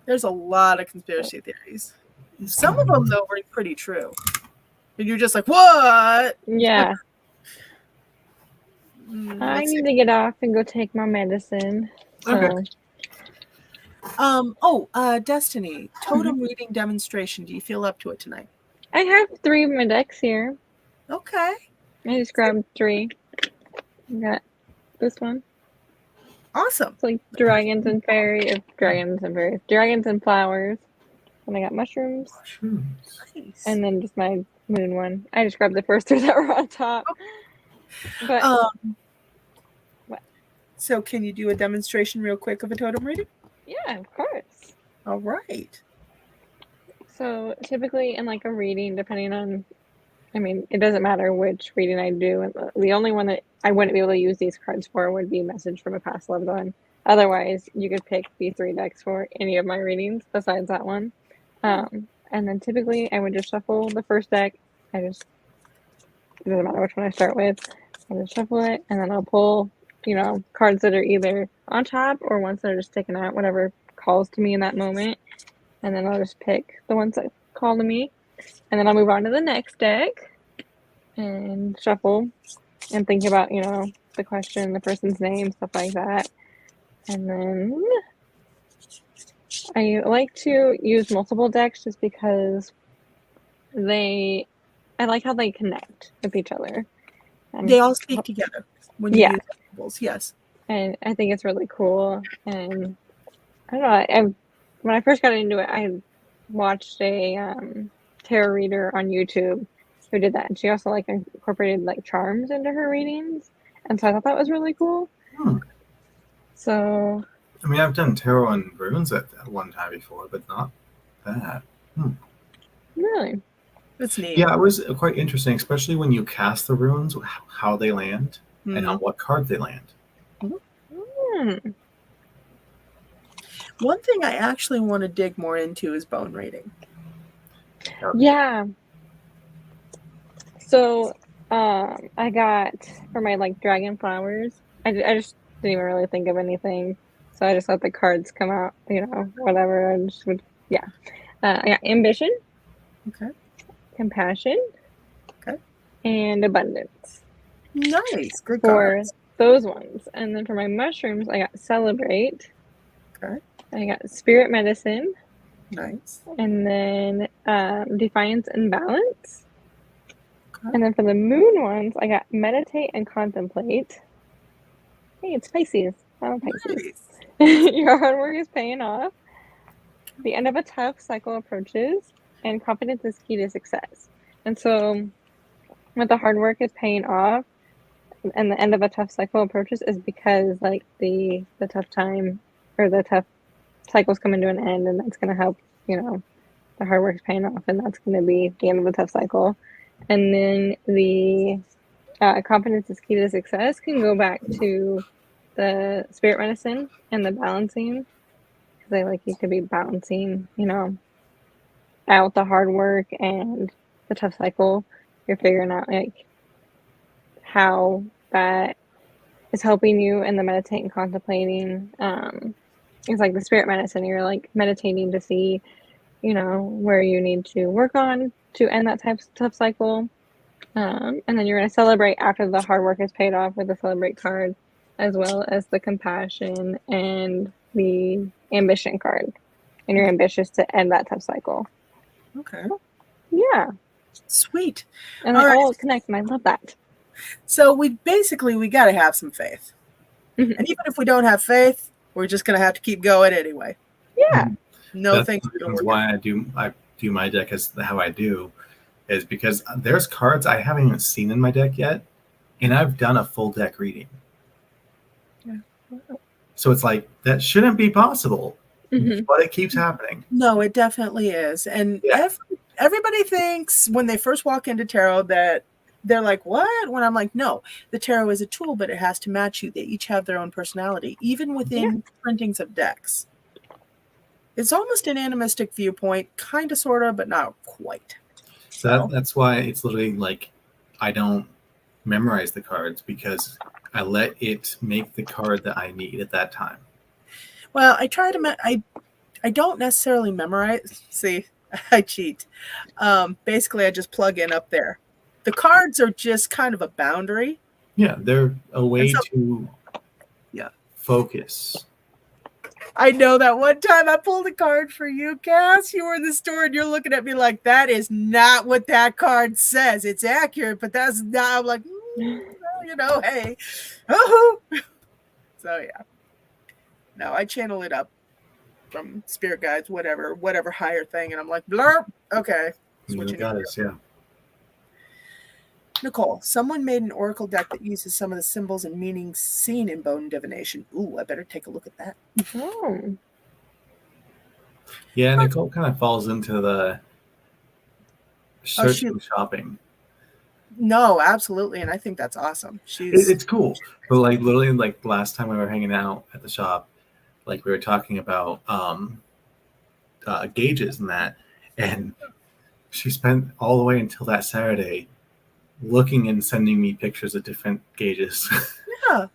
There's a lot of conspiracy theories. Some of them, though, were pretty true. And you're just like, what? Yeah. I Let's need see. to get off and go take my medicine. So. Okay. Destiny, totem reading demonstration. Do you feel up to it tonight? I have 3 of my decks here. Okay. I just grabbed 3. I got this one. Awesome. It's like dragons and fairies. Dragons and flowers. And I got mushrooms. Nice. And then just my moon one. I just grabbed the first 3 that were on top. But what? So can you do a demonstration real quick of a totem reading? Yeah, of course. All right. So typically in like a reading, depending on, I mean, it doesn't matter which reading I do. And the only one that I wouldn't be able to use these cards for would be Message from a Past Loved One. Otherwise, you could pick these 3 decks for any of my readings besides that one. And then typically I would just shuffle the first deck. It doesn't matter which one I start with. I just shuffle it and then I'll pull, cards that are either on top or ones that are just sticking out, whatever calls to me in that moment. and then I'll just pick the ones that call to me, and then I'll move on to the next deck and shuffle and think about, the question, the person's name, stuff like that. And then I like to use multiple decks just because I like how they connect with each other. They all speak together when you use multiples, yes. And I think it's really cool. And I don't know, when I first got into it, I watched a tarot reader on YouTube who did that. And she also incorporated charms into her readings. And so I thought that was really cool. So I mean, I've done tarot and runes at one time before, but not that. Really? That's neat. Yeah, it was quite interesting, especially when you cast the runes, how they land and on what card they land. One thing I actually want to dig more into is bone reading. Yeah. So I got for my dragon flowers, I just didn't even really think of anything. So I just let the cards come out, whatever. I just would, I got ambition. Okay. Compassion. Okay. And abundance. Nice. Good for cards. those ones. And then for my mushrooms, I got celebrate. Okay. I got spirit medicine. Nice. And then defiance and balance. Okay. And then for the moon ones, I got meditate and contemplate. Hey, it's Pisces. I'm Pisces. Nice. Your hard work is paying off. The end of a tough cycle approaches, and confidence is key to success. And so, when the hard work is paying off, and the end of a tough cycle approaches, is because the tough time or the tough cycle's coming to an end, and that's going to help. The hard work's paying off, and that's going to be the end of the tough cycle. And then the confidence is key to success can go back to the spirit medicine and the balancing, because you could be balancing, out the hard work and the tough cycle. You're figuring out how that is helping you, and the meditating and contemplating is the spirit medicine. You're meditating to see, where you need to work on to end that tough cycle. And then you're going to celebrate after the hard work is paid off with the celebrate card, as well as the compassion and the ambition card. And you're ambitious to end that tough cycle. Okay. Yeah. Sweet. And All they right. all connect, and I love that. So we got to have some faith. Mhm. And even if we don't have faith, we're just going to have to keep going anyway. Yeah. No That's things one of the are reasons working. why I do my deck as how I do, is because there's cards I haven't even seen in my deck yet, and I've done a full deck reading. Yeah. So it's that shouldn't be possible, Mhm. but it keeps happening. No, it definitely is. And everybody thinks when they first walk into tarot that they're like, what? When I'm like, no, the tarot is a tool, but it has to match you. They each have their own personality, even within printings of decks. It's almost an animistic viewpoint, kind of, sort of, but not quite. So that's why it's literally I don't memorize the cards, because I let it make the card that I need at that time. Well, I try to, I don't necessarily memorize. See, I cheat. Basically, I just plug in up there. The cards are just kind of a boundary. Yeah, they're a way to Yeah. focus. I know that one time I pulled a card for you, Cass. You were in the store and you're looking at me like, that is not what that card says. It's accurate, but that's not. I'm like, hey. Oh. So, yeah. No, I channel it up from spirit guides, whatever higher thing. And I'm like, blurp. Okay. You got it, yeah. Nicole, someone made an oracle deck that uses some of the symbols and meanings seen in bone divination. Ooh, I better take a look at that. Oh. Yeah, Nicole kind of falls into the searching shopping. No, absolutely, and I think that's awesome. It's cool, but literally, last time we were hanging out at the shop, we were talking about gauges and that, and she spent all the way until that Saturday looking and sending me pictures of different gauges. Yeah.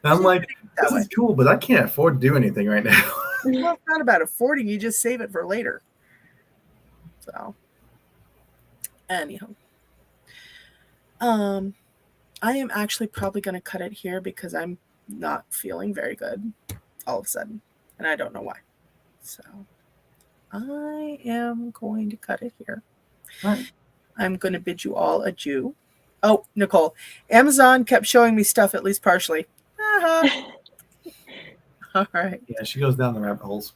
And I'm like, this is cool, but I can't afford to do anything right now. Well, it's not about affording. You just save it for later. So, anyhow. I am actually probably going to cut it here because I'm not feeling very good all of a sudden, and I don't know why. So I am going to cut it here. All right. I'm going to bid you all adieu. Oh, Nicole, Amazon kept showing me stuff at least partially. All right. Yeah, she goes down the rabbit holes.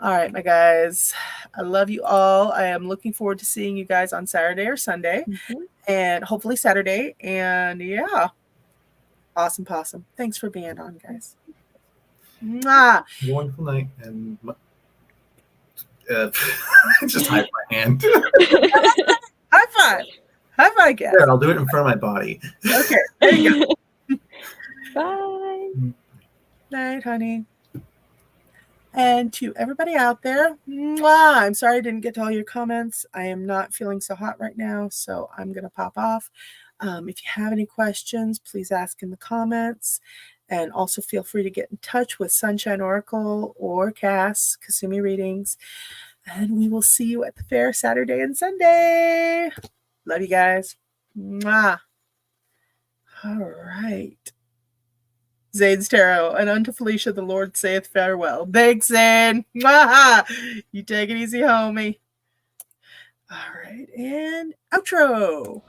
All right, my guys. I love you all. I am looking forward to seeing you guys on Saturday or Sunday. And hopefully Saturday. And yeah, awesome possum. Thanks for being on, guys. Mwah. Wonderful night. And just hide my hand. High five. High five, guys. There, I'll do it in front of my body. Okay. There you go. Bye. Night, honey. And to everybody out there, mwah, I'm sorry I didn't get to all your comments. I am not feeling so hot right now, so I'm going to pop off. If you have any questions, please ask in the comments. And also feel free to get in touch with Sunshine Oracle or Cass, Kasumi Readings. And we will see you at the fair Saturday and Sunday. Love you guys. Mwah. All right. Zane's Tarot, and unto Felicia the Lord saith farewell. Thanks, Zane. Mwah! You take it easy, homie. All right, and outro.